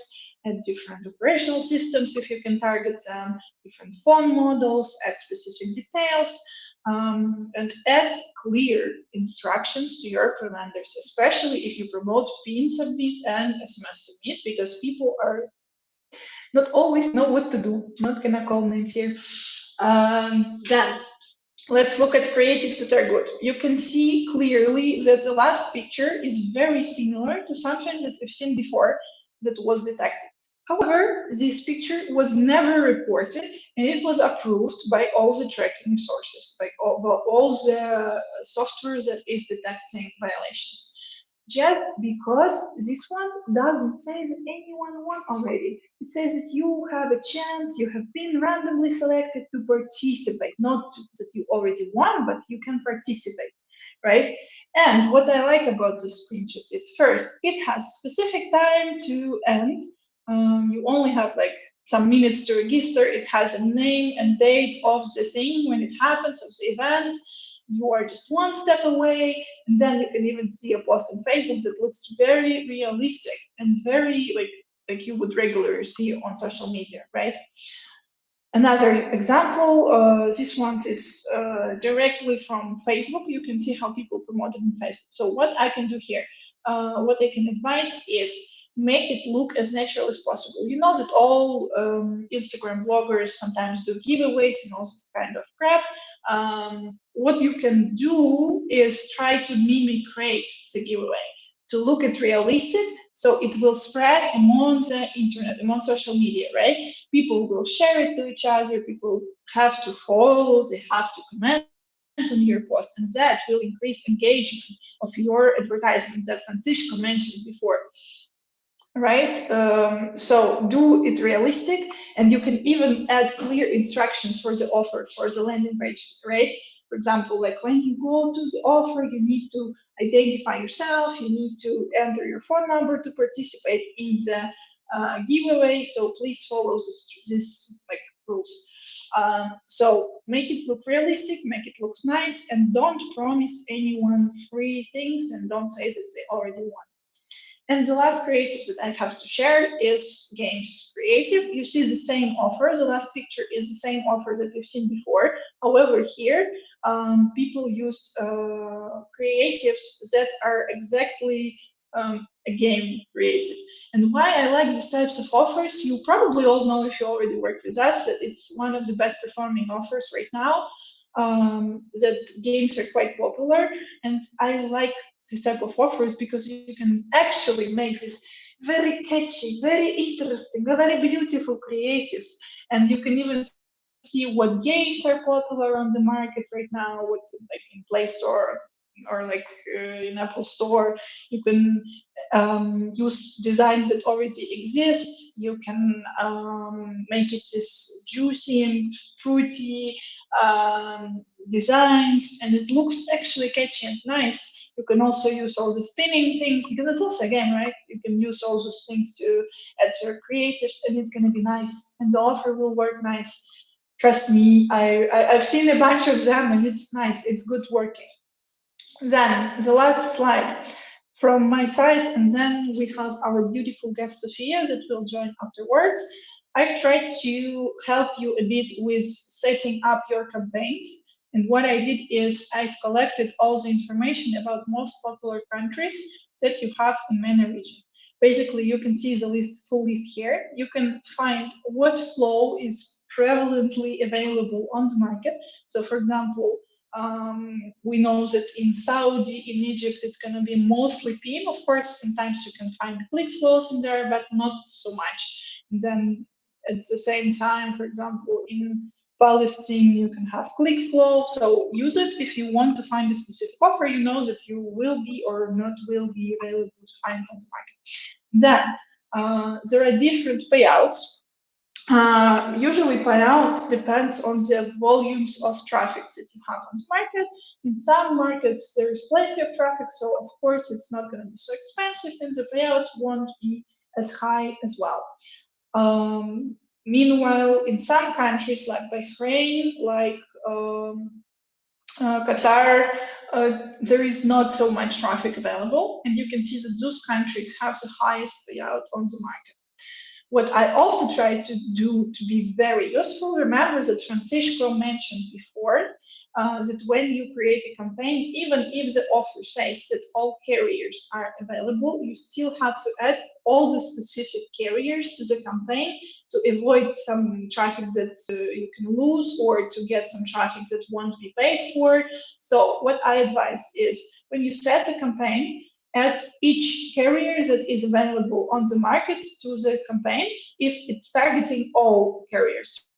add different operational systems if you can target them, different phone models, add specific details, and add clear instructions to your pre-lenders, especially if you promote PIN submit and SMS submit, because people are not always know what to do. Not gonna call names here. Then let's look at creatives that are good. You can see clearly that the last picture is very similar to something that we've seen before that was detected. However, this picture was never reported and it was approved by all the tracking sources, by all the software that is detecting violations. Just because this one doesn't say that anyone won already. It says that you have a chance, you have been randomly selected to participate, not that you already won, but you can participate, right? And what I like about the screenshots is first, it has specific time to end. You only have like some minutes to register. It has a name and date of the thing when it happens, of the event. You are just one step away, and then you can even see a post on Facebook that looks very realistic and very like you would regularly see on social media, right? Another example, this one is directly from Facebook. You can see how people promote it in Facebook. So what I can do here, what I can advise is make it look as natural as possible. You know that all Instagram bloggers sometimes do giveaways and all kind of crap. What you can do is try to mimic the giveaway to look at realistic, so it will spread among the internet, among social media, right? People will share it to each other, people have to follow, they have to comment on your post, and that will increase engagement of your advertisement that Francisco mentioned before, right? So do it realistic, and you can even add clear instructions for the offer, for the landing page, right? For example, like when you go to the offer, you need to identify yourself, you need to enter your phone number to participate in the giveaway. So please follow this like rules. So make it look realistic, make it look nice, and don't promise anyone free things, and don't say that they already won. And the last creative that I have to share is games creative. You see the same offer. The last picture is the same offer that we've seen before. However, here people used creatives that are exactly a game creative. And why I like these types of offers, you probably all know if you already work with us that it's one of the best performing offers right now. That games are quite popular, and I like this type of offers because you can actually make this very catchy, very interesting, very beautiful creatives, and you can even see what games are popular on the market right now, what like in Play Store or like in Apple Store. You can use designs that already exist. You can make it this juicy and fruity designs, and it looks actually catchy and nice. You can also use all the spinning things because it's also a game, right? You can use all those things to add to your creatives, and it's going to be nice, and the offer will work nice. Trust me, I've seen a bunch of them, and it's nice. It's good working. Then the last slide from my side, and then we have our beautiful guest Sophia that will join afterwards. I've tried to help you a bit with setting up your campaigns. And what I did is I've collected all the information about most popular countries that you have in Mena region. Basically, you can see the full list here. You can find what flow is prevalently available on the market. So for example, we know that in Saudi, in Egypt, it's going to be mostly PIN. Of course, sometimes you can find click flows in there, but not so much. And then at the same time, for example, in Palestine, you can have click flow. So use it if you want to find a specific offer, you know that you will be or not will be available to find on the market. Then there are different payouts. Usually payout depends on the volumes of traffic that you have on the market. In some markets, there is plenty of traffic, so of course it's not going to be so expensive, and the payout won't be as high as well. Meanwhile, in some countries like Bahrain, like Qatar, there is not so much traffic available, and you can see that those countries have the highest payout on the market. What I also try to do to be very useful, remember that Francisco mentioned before that when you create a campaign, even if the offer says that all carriers are available, you still have to add all the specific carriers to the campaign to avoid some traffic that you can lose or to get some traffic that won't be paid for. So what I advise is when you set a campaign, add each carrier that is available on the market to the campaign if it's targeting all carriers,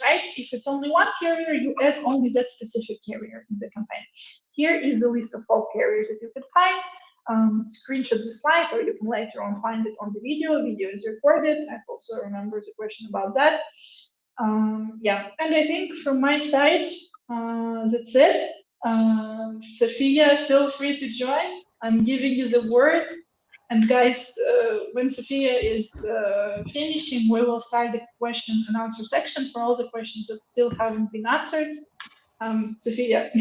right? If it's only one carrier, you add only that specific carrier in the campaign. Here is the list of all carriers that you can find. Screenshot the slide, or you can later on find it on the video. Video is recorded. I also remember the question about that. Yeah, and I think from my side, that's it. Sophia, feel free to join. I'm giving you the word. And guys, when Sophia is finishing, we will start the question and answer section for all the questions that still haven't been answered. Sophia,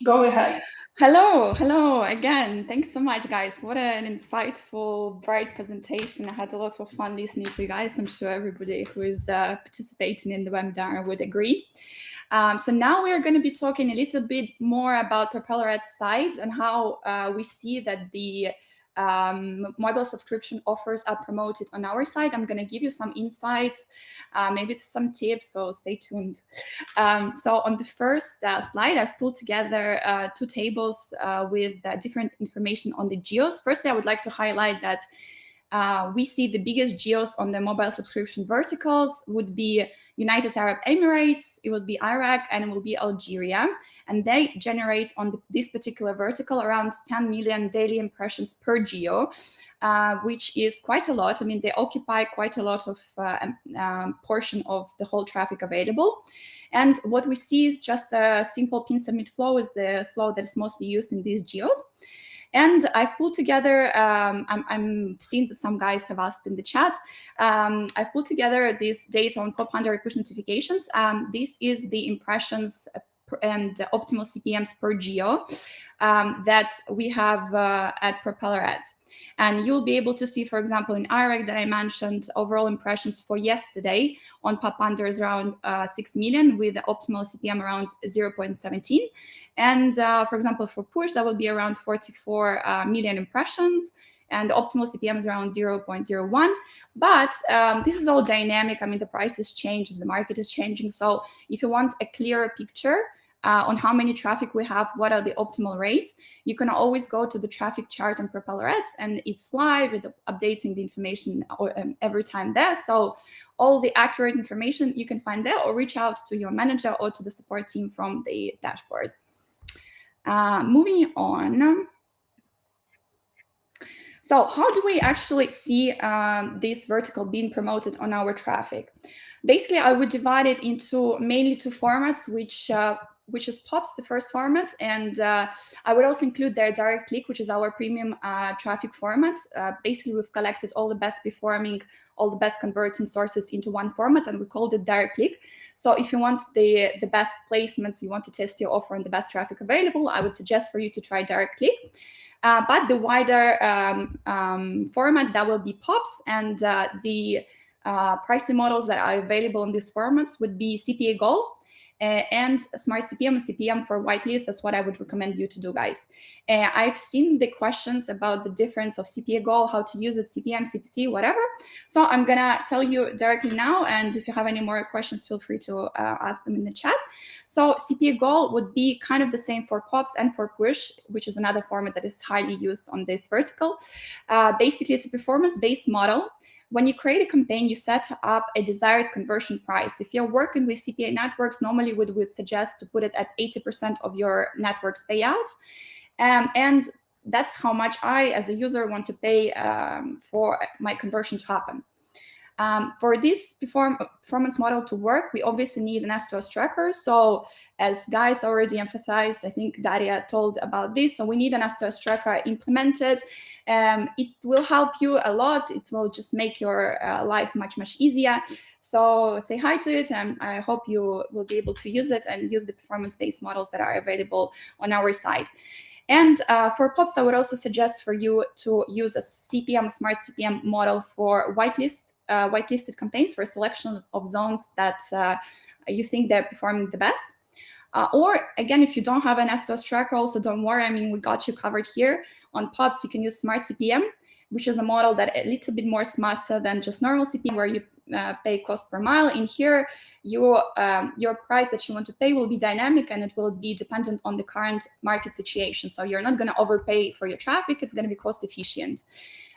go ahead. Hello again. Thanks so much, guys. What an insightful, bright presentation. I had a lot of fun listening to you guys. I'm sure everybody who is participating in the webinar would agree. So now we are going to be talking a little bit more about Propeller Ads side and how we see that the mobile subscription offers are promoted on our side. I'm going to give you some insights, maybe some tips, so stay tuned. So on the first slide, I've pulled together two tables with different information on the geos. Firstly, I would like to highlight that we see the biggest geos on the mobile subscription verticals would be United Arab Emirates, it would be Iraq, and it will be Algeria. And they generate on this particular vertical around 10 million daily impressions per geo, which is quite a lot. I mean, they occupy quite a lot of portion of the whole traffic available. And what we see is just a simple pin submit flow is the flow that is mostly used in these geos. And I've pulled together, I'm seeing that some guys have asked in the chat, I've pulled together this data on pop under push notifications. This is the impressions and optimal CPMs per geo that we have at Propeller Ads. And you'll be able to see, for example, in Iraq that I mentioned, overall impressions for yesterday on pop under is around 6 million with the optimal CPM around 0.17. And for example, for push, that will be around 44 million impressions and the optimal CPM is around 0.01. But this is all dynamic. I mean, the prices change as the market is changing. So if you want a clearer picture on how many traffic we have, what are the optimal rates, you can always go to the traffic chart on Propeller Ads, and it's live with updating the information every time there. So all the accurate information you can find there, or reach out to your manager or to the support team from the dashboard. Moving on. So how do we actually see this vertical being promoted on our traffic? Basically, I would divide it into mainly two formats, which is POPs, the first format, and I would also include their direct click, which is our premium traffic format. Basically, we've collected all the best performing, all the best converting sources into one format, and we called it direct click. So if you want the best placements, you want to test your offer and the best traffic available, I would suggest for you to try direct click. But the wider format, that will be POPs, and the pricing models that are available in these formats would be CPA Gold and Smart CPM and CPM for whitelist. That's what I would recommend you to do, guys. I've seen the questions about the difference of CPA goal, how to use it, CPM, CPC, whatever. So I'm gonna tell you directly now, and if you have any more questions, feel free to ask them in the chat. So CPA goal would be kind of the same for POPs and for push, which is another format that is highly used on this vertical. Basically, it's a performance-based model. When you create a campaign, you set up a desired conversion price. If you're working with CPA networks, normally we would suggest to put it at 80% of your network's payout. And that's how much I, as a user, want to pay for my conversion to happen. For this performance model to work, we obviously need an STOS tracker. So as guys already emphasized, I think Daria told about this. So we need an STOS tracker implemented. It will help you a lot. It will just make your life much, much easier. So say hi to it, and I hope you will be able to use it and use the performance-based models that are available on our side. And for POPs, I would also suggest for you to use a CPM, Smart CPM model for whitelisted campaigns for a selection of zones that you think they're performing the best. Or again, if you don't have an STOS tracker, also don't worry. I mean, we got you covered here. On POPs, you can use Smart CPM, which is a model that a little bit more smarter than just normal CPM, where you pay cost per mile. In here, your price that you want to pay will be dynamic, and it will be dependent on the current market situation. So you're not going to overpay for your traffic. It's going to be cost efficient.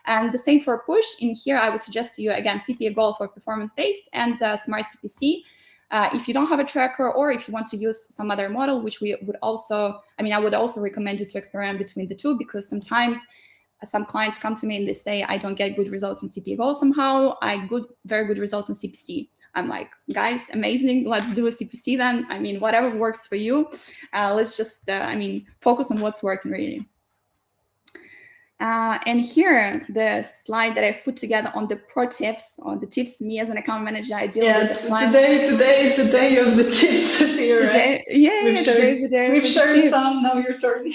And the same for push. In here, I would suggest to you, again, CPA goal for performance-based and Smart CPC. If you don't have a tracker, or if you want to use some other model, which we would also, I would also recommend you to experiment between the two, because sometimes some clients come to me and they say, I don't get good results on CPA goal somehow. I get very good results on CPC. I'm like, guys, amazing. Let's do a CPC then. I mean, whatever works for you. Let's just, focus on what's working really. And here, the slide that I've put together on the pro tips, or the tips me as an account manager, I deal with the clients. Today is the day of the tips here, right? Today is the day. We've shared some, now your turn.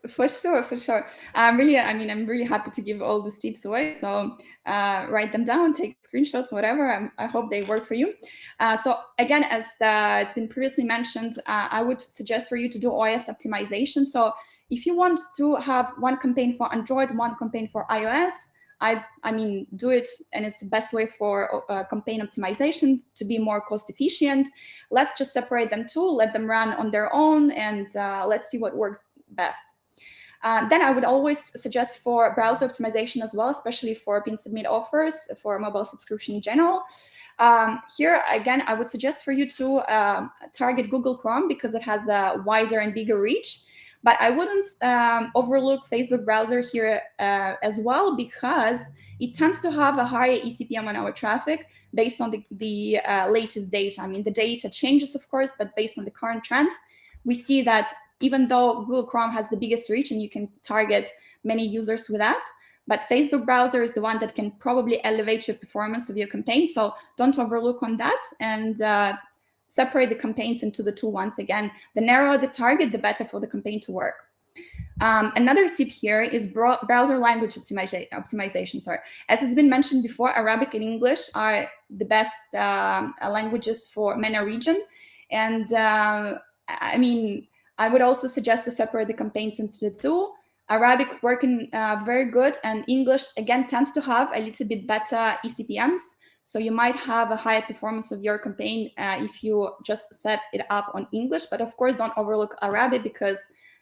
For sure. I'm really happy to give all these tips away. So write them down, take screenshots, whatever. I hope they work for you. So again, as it's been previously mentioned, I would suggest for you to do OS optimization. So if you want to have one campaign for Android, one campaign for iOS, do it, and it's the best way for campaign optimization to be more cost efficient. Let's just separate them two, let them run on their own, and let's see what works best. Then I would always suggest for browser optimization as well, especially for pin submit offers for mobile subscription in general. Here, again, I would suggest for you to target Google Chrome, because it has a wider and bigger reach. But I wouldn't overlook Facebook browser here as well, because it tends to have a higher eCPM on our traffic based on the latest data. I mean, the data changes, of course, but based on the current trends, we see that even though Google Chrome has the biggest reach and you can target many users with that, but Facebook browser is the one that can probably elevate your performance of your campaign. So don't overlook on that, and separate the campaigns into the two. Once again, the narrower the target, the better for the campaign to work. Another tip here is browser language optimization. Sorry, as it's been mentioned before, Arabic and English are the best languages for MENA region, and I would also suggest to separate the campaigns into the two. Arabic working very good, and English again tends to have a little bit better eCPMs. So you might have a higher performance of your campaign if you just set it up on English. But of course, don't overlook Arabic, because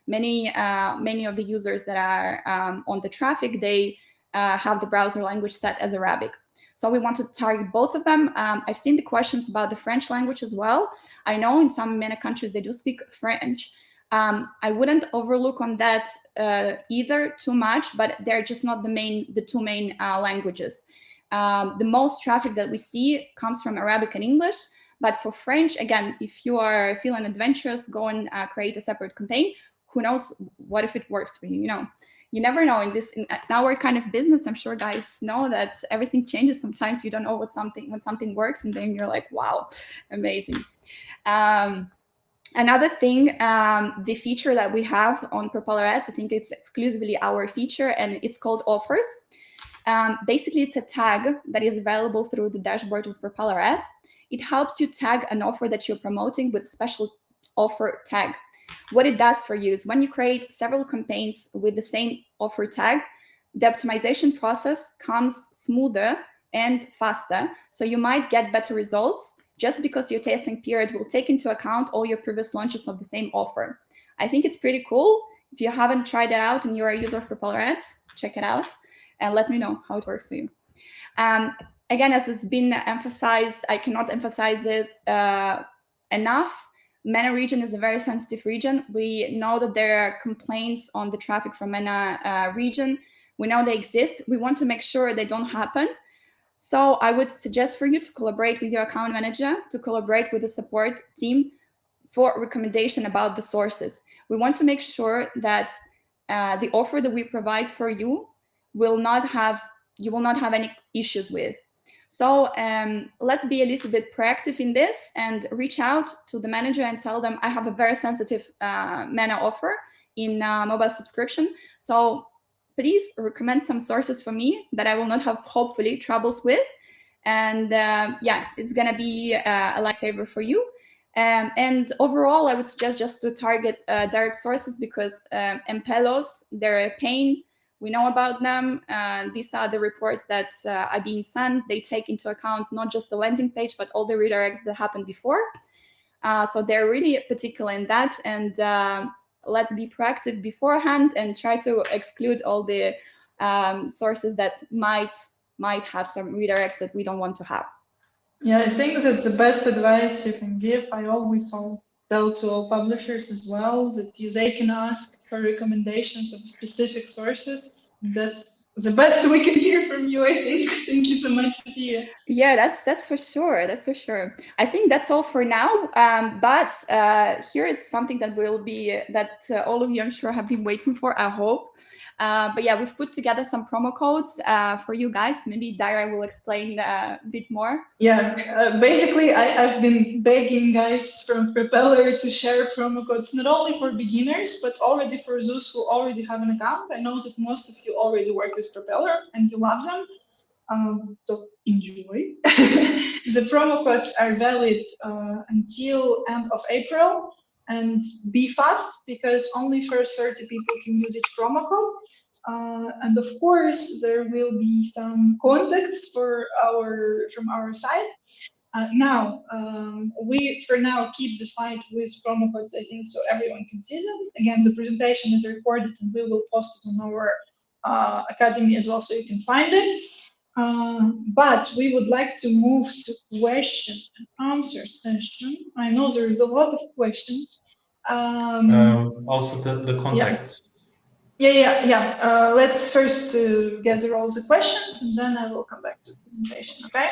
many of the users that are on the traffic, they have the browser language set as Arabic. So we want to target both of them. I've seen the questions about the French language as well. I know in some MENA countries they do speak French. I wouldn't overlook on that either too much, but they're just not the two main languages. The most traffic that we see comes from Arabic and English. But for French, again, if you are feeling adventurous, go and create a separate campaign. Who knows what if it works for you? You never know in our kind of business. I'm sure guys know that everything changes. Sometimes you don't know when something works, and then you're like, wow, amazing. Another thing, the feature that we have on Propeller Ads, I think it's exclusively our feature, and it's called offers. Basically, it's a tag that is available through the dashboard of Propeller Ads. it helps you tag an offer that you're promoting with a special offer tag. What it does for you is when you create several campaigns with the same offer tag, the optimization process comes smoother and faster. So you might get better results just because your testing period will take into account all your previous launches of the same offer. I think it's pretty cool. If you haven't tried it out and you're a user of Propeller Ads, check it out and let me know how it works for you. Again, as it's been emphasized, I cannot emphasize it enough. MENA region is a very sensitive region. We know that there are complaints on the traffic from MENA region. We know they exist. We want to make sure they don't happen. So I would suggest for you to collaborate with your account manager, to collaborate with the support team for recommendation about the sources. We want to make sure that the offer that we provide for you you will not have any issues with. So let's be a little bit proactive in this and reach out to the manager and tell them I have a very sensitive MENA offer in mobile subscription. So please recommend some sources for me that I will not have, hopefully, troubles with. And yeah, it's going to be a lifesaver for you. And overall, I would suggest just to target direct sources because MPLOs, they're a pain. We know about them. These are the reports that are being sent. They take into account not just the landing page, but all the redirects that happened before. So they're really particular in that. And let's be proactive beforehand and try to exclude all the sources that might have some redirects that we don't want to have. Yeah, I think that the best advice you can give, I always tell to all publishers as well, that they can ask for recommendations of specific sources. That's the best we can hear from you, I think. Thank you so much, Sophia. Yeah, that's for sure. That's for sure. I think that's all for now. But here is something that all of you, I'm sure, have been waiting for, I hope. But yeah, we've put together some promo codes for you guys. Maybe Daira will explain a bit more. Yeah, basically, I've been begging guys from Propeller to share promo codes, not only for beginners, but already for those who already have an account. I know that most of you already work with Propeller and you love them. So enjoy. The promo codes are valid until end of April, and be fast because only first 30 people can use each promo code. And of course, there will be some contacts from our side. We for now keep the slide with promo codes, I think, so everyone can see them. Again, the presentation is recorded and we will post it on our academy as well, so you can find it. But we would like to move to question and answer session. I know there is a lot of questions. Also the contacts. Yeah. Let's first gather all the questions and then I will come back to the presentation, okay?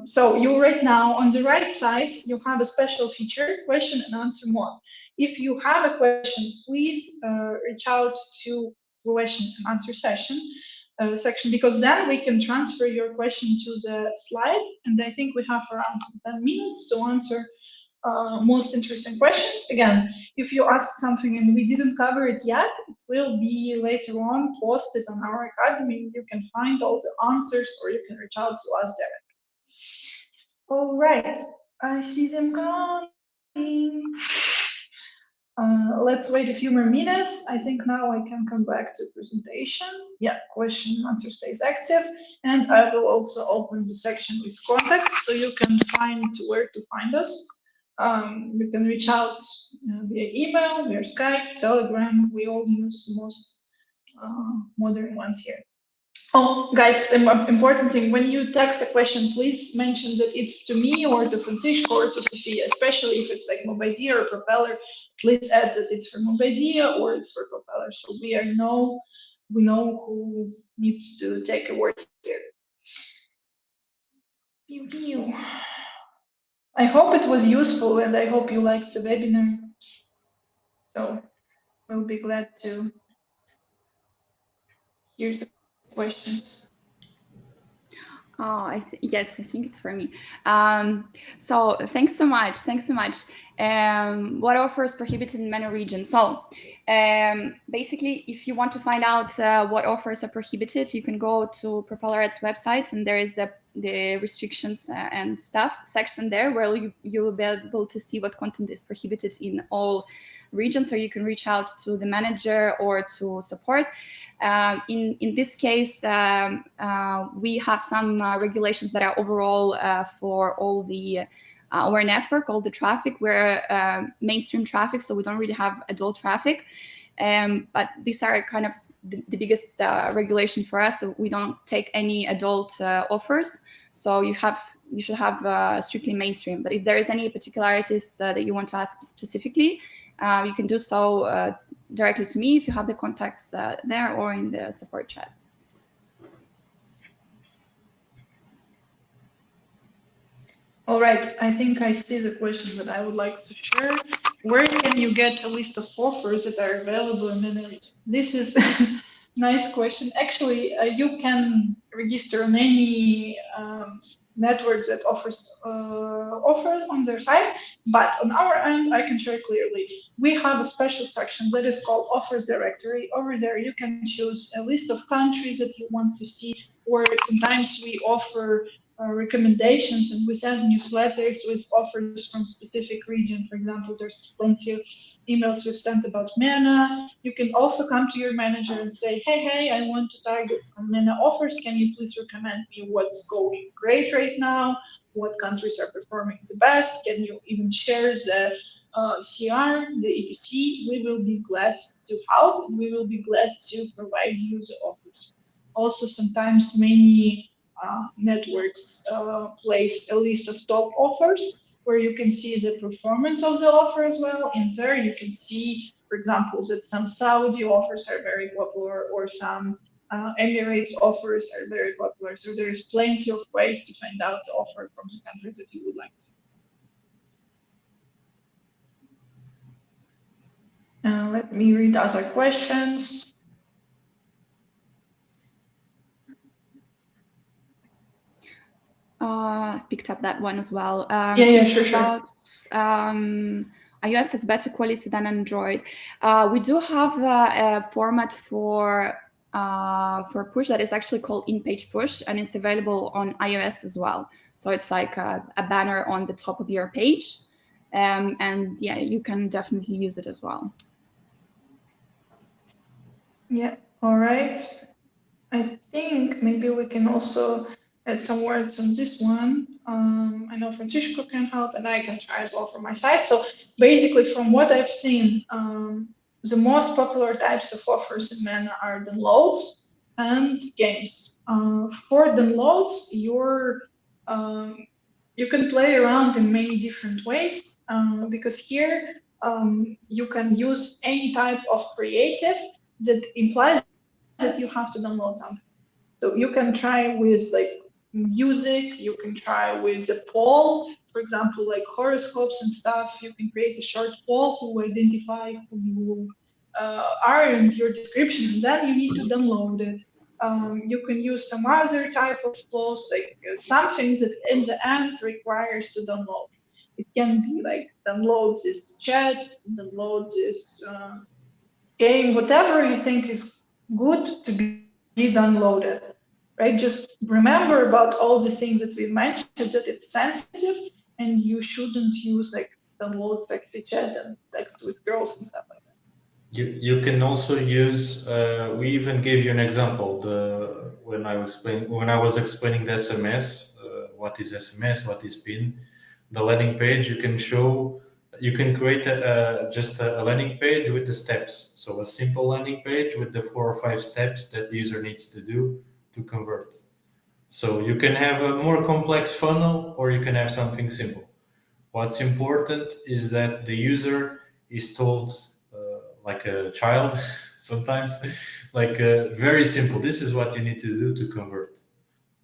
So you right now on the right side, you have a special feature, question and answer more. If you have a question, please reach out to question and answer section, because then we can transfer your question to the slide. And I think we have around 10 minutes to answer most interesting questions. Again, if you asked something and we didn't cover it yet, it will be later on posted on our academy. You can find all the answers or you can reach out to us directly. All right, I see them coming. Let's wait a few more minutes. I think now I can come back to presentation. Yeah, question and answer stays active. And I will also open the section with contacts so you can find where to find us. You can reach out via email, via Skype, Telegram. We all use the most modern ones here. Oh, guys, important thing, when you text a question, please mention that it's to me or to Francisco or to Sophia, especially if it's like Mobidea or Propeller. Please add that it's for Mobidea or it's for Propeller, so we know who needs to take a word here. I hope it was useful and I hope you liked the webinar. So we'll be glad to hear the questions. Oh, yes, I think it's for me. So thanks so much. What offers prohibited in many regions? So basically, if you want to find out what offers are prohibited, you can go to Propeller Ads website, and there is the restrictions and stuff section there, where you will be able to see what content is prohibited in all regions, or you can reach out to the manager or to support. In this case, we have some regulations that are overall for all the our network, all the traffic. We're mainstream traffic, so we don't really have adult traffic. But these are kind of the biggest regulation for us. So we don't take any adult offers. So you should have strictly mainstream. But if there is any particularities that you want to ask specifically, you can do so directly to me if you have the contacts there or in the support chat. All right, I think I see the question that I would like to share. Where can you get a list of offers that are available in Mena region? This is a nice question. Actually, you can register on any networks that offers offer on their site, but on our end, I can share clearly. We have a special section that is called Offers Directory. Over there, you can choose a list of countries that you want to see, or sometimes we offer recommendations, and we send newsletters with offers from specific region. For example, there's plenty of emails we've sent about Mena. You can also come to your manager and say, hey, I want to target some Mena offers. Can you please recommend me what's going great right now? What countries are performing the best? Can you even share the CR, the EPC? We will be glad to help. We will be glad to provide you the offers. Also, sometimes many networks place a list of top offers where you can see the performance of the offer as well. In there, you can see, for example, that some Saudi offers are very popular, or some Emirates offers are very popular. So there is plenty of ways to find out the offer from the countries that you would like to. Let me read other questions. I've picked up that one as well. Sure. About iOS has better quality than Android. We do have a format for push that is actually called in-page push, and it's available on iOS as well. So it's like a banner on the top of your page, and yeah, you can definitely use it as well. Yeah. All right. I think maybe we can also add some words on this one. I know Francisco can help, and I can try as well from my side. So basically, from what I've seen, the most popular types of offers in Mena are downloads and games. For downloads, you can play around in many different ways, because here you can use any type of creative that implies that you have to download something. So you can try with like music, you can try with a poll, for example, like horoscopes and stuff. You can create a short poll to identify who you are and your description, and then you need to download it. You can use some other type of flows, like something that in the end requires to download. It can be like download this chat, download this game, whatever you think is good to be downloaded, right? Just remember about all the things that we mentioned, that it's sensitive, and you shouldn't use like download sexy chat and text with girls and stuff like that. You can also use. We even gave you an example. When I was explaining the SMS, what is SMS, what is PIN, the landing page. You can create just a landing page with the steps. So a simple landing page with the 4 or 5 steps that the user needs to do to convert. So you can have a more complex funnel, or you can have something simple. What's important is that the user is told, like a child, sometimes, like very simple. This is what you need to do to convert.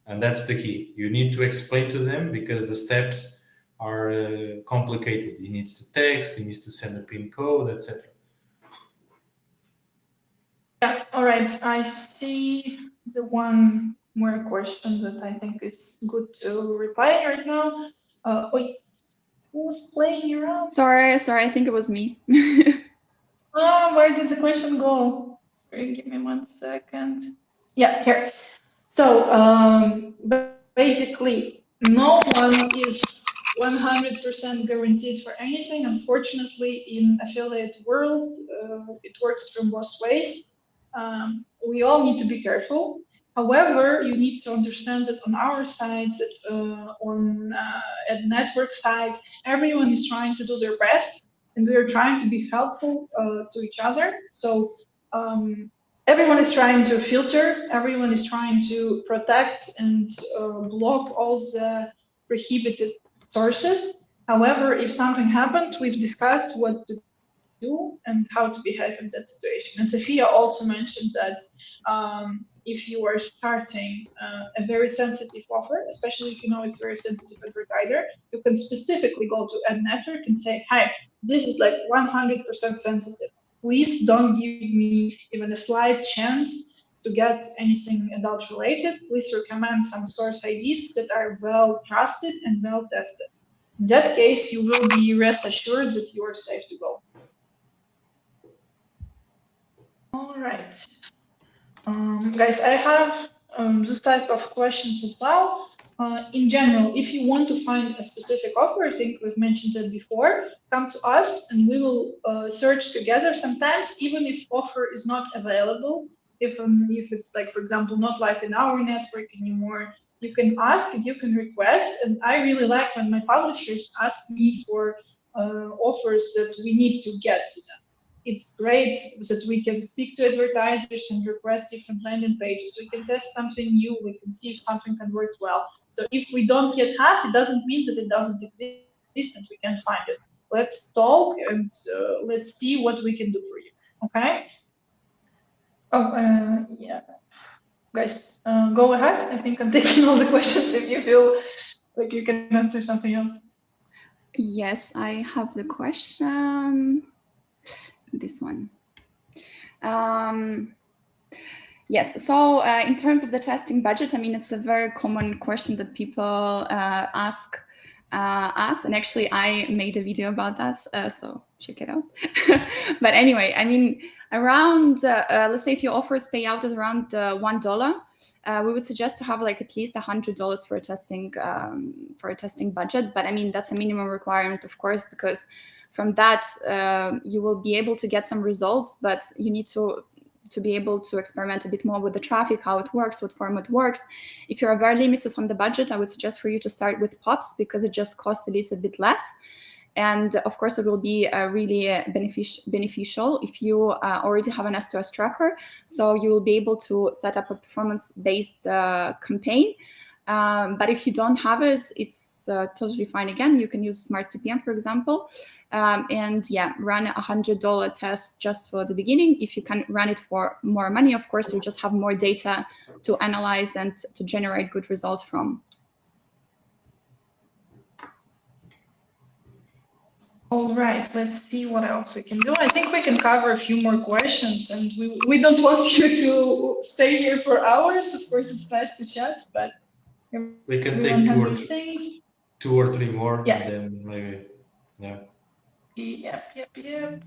And that's the key. You need to explain to them, because the steps are complicated. He needs to text, he needs to send a PIN code, etc. Yeah, all right. I see the one more question that I think is good to reply right now. Who's playing around? Sorry, I think it was me. Oh, where did the question go? Sorry, give me 1 second. Yeah, here. So basically, no one is 100% guaranteed for anything. Unfortunately, in affiliate world, it works from both ways. We all need to be careful. However, you need to understand that on our side, at network side, everyone is trying to do their best, and we are trying to be helpful to each other. So everyone is trying to filter, everyone is trying to protect and block all the prohibited sources. However, if something happened, we've discussed what to do and how to behave in that situation. And Sophia also mentioned that if you are starting a very sensitive offer, especially if you know it's very sensitive advertiser, you can specifically go to ad network and say, hi, this is like 100% sensitive. Please don't give me even a slight chance to get anything adult related. Please recommend some source IDs that are well trusted and well tested. In that case, you will be rest assured that you are safe to go. All right. Guys, I have this type of questions as well. In general, if you want to find a specific offer, I think we've mentioned that before, come to us and we will search together. Sometimes, even if offer is not available, if it's like, for example, not live in our network anymore, you can ask and you can request. And I really like when my publishers ask me for offers that we need to get to them. It's great that we can speak to advertisers and request different landing pages. We can test something new. We can see if something converts well. So if we don't yet have, it doesn't mean that it doesn't exist and we can't find it. Let's talk and let's see what we can do for you. Okay? Oh, yeah. Guys, go ahead. I think I'm taking all the questions if you feel like you can answer something else. Yes, I have the question. This one. Yes, so in terms of the testing budget, I mean, it's a very common question that people ask us, and actually I made a video about that, so check it out. But anyway, I mean, around, let's say if your offers payout is around $1, we would suggest to have like at least $100 for a testing budget. But I mean, that's a minimum requirement, of course, because from that you will be able to get some results, but you need to be able to experiment a bit more with the traffic, how it works, what format works. If you're very limited on the budget, I would suggest for you to start with pops because it just costs a little bit less. And of course, it will be really beneficial if you already have an S2S tracker. So you will be able to set up a performance-based campaign. But if you don't have it, it's totally fine. Again, you can use Smart CPM, for example. And yeah, run a $100 test just for the beginning. If you can run it for more money, of course, you just have more data to analyze and to generate good results from. All right, let's see what else we can do. I think we can cover a few more questions, and we don't want you to stay here for hours. Of course, it's nice to chat, but we can take two or three more, yeah. and then maybe, yeah. Yep.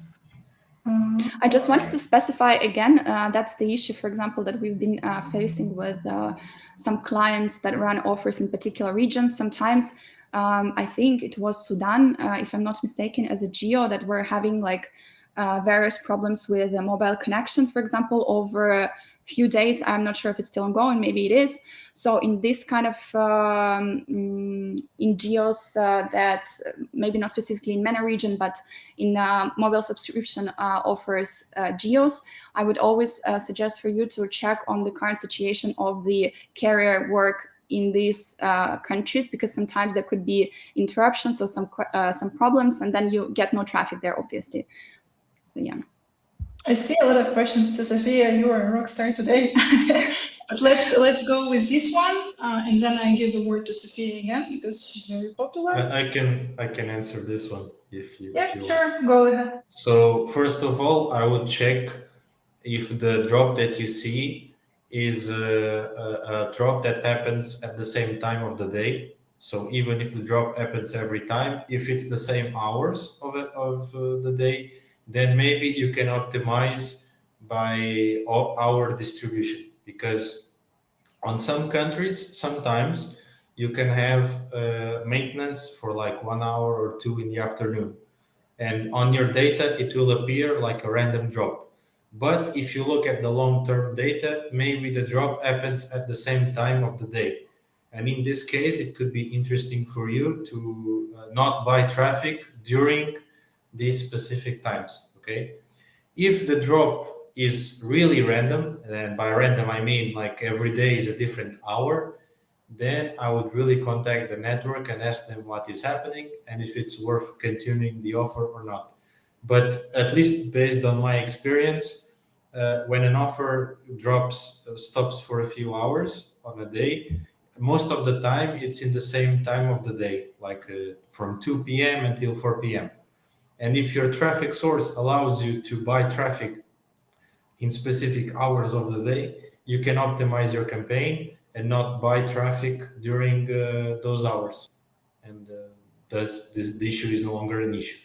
I just wanted to specify again, that's the issue, for example, that we've been facing with some clients that run offers in particular regions. Sometimes I think it was Sudan, if I'm not mistaken, as a geo that were having like various problems with the mobile connection, for example, over a few days. I'm not sure if it's still ongoing, maybe it is. So in this kind of, in geos that maybe not specifically in Mena region, but in mobile subscription offers geos, I would always suggest for you to check on the current situation of the carrier work in these countries, because sometimes there could be interruptions or some problems, and then you get no traffic there, obviously. So yeah. I see a lot of questions to Sophia. You are a rock star today. But let's go with this one, and then I give the word to Sophia again because she's very popular. I can answer this one if you. Yeah, if you sure. want. Go ahead. So first of all, I would check if the drop that you see is a drop that happens at the same time of the day. So even if the drop happens every time, if it's the same hours of the day, then maybe you can optimize by hour distribution, because on some countries, sometimes you can have maintenance for like 1 hour or two in the afternoon. And on your data, it will appear like a random drop. But if you look at the long-term data, maybe the drop happens at the same time of the day. And in this case, it could be interesting for you to not buy traffic during these specific times, okay? If the drop is really random, and by random I mean like every day is a different hour, then I would really contact the network and ask them what is happening and if it's worth continuing the offer or not. But at least based on my experience, when an offer stops for a few hours on a day, most of the time it's in the same time of the day, like from 2 p.m. until 4 p.m. And if your traffic source allows you to buy traffic in specific hours of the day, you can optimize your campaign and not buy traffic during those hours. And thus, the issue is no longer an issue.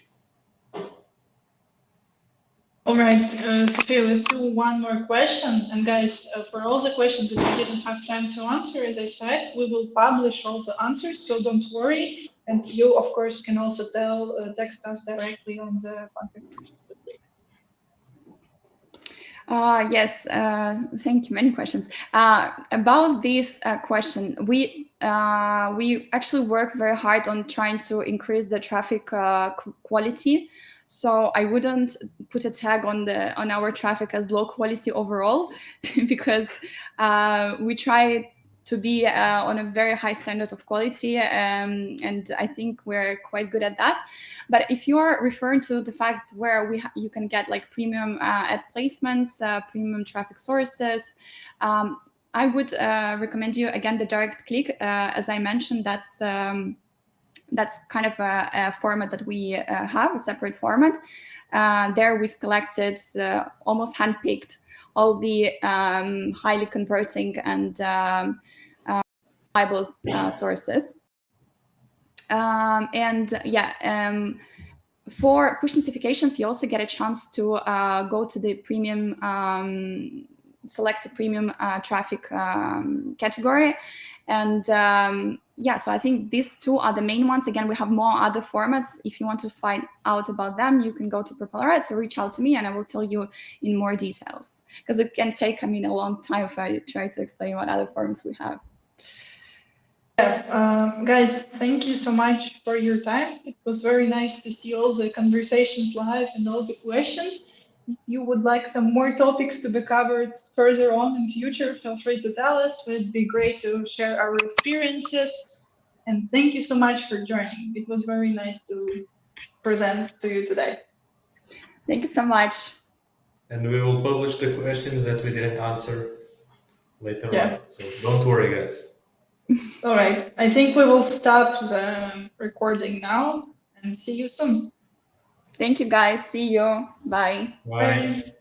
All right, Sophia, let's do one more question. And guys, for all the questions that we didn't have time to answer, as I said, we will publish all the answers, so don't worry. And you, of course, can also text us directly on the contact section. Yes, thank you. Many questions about this question. We actually work very hard on trying to increase the traffic quality. So I wouldn't put a tag on our traffic as low quality overall, because we try to be on a very high standard of quality, and I think we're quite good at that. But if you are referring to the fact where you can get like premium ad placements, premium traffic sources, I would recommend you again the direct click. As I mentioned, that's kind of a format that we have, a separate format. There we've collected almost handpicked all the highly converting and reliable sources. For push notifications, you also get a chance to go to the premium, select a premium traffic category. And so I think these two are the main ones. Again, we have more other formats. If you want to find out about them, you can go to Propeller Ads or reach out to me and I will tell you in more details. Because it can take, a long time if I try to explain what other formats we have. Yeah, guys, thank you so much for your time. It was very nice to see all the conversations live and all the questions. If you would like some more topics to be covered further on in future, feel free to tell us. It'd be great to share our experiences. And thank you so much for joining. It was very nice to present to you today. Thank you so much. And we will publish the questions that we didn't answer later on. So don't worry, guys. All right. I think we will stop the recording now and see you soon. Thank you, guys. See you. Bye. Bye. Bye.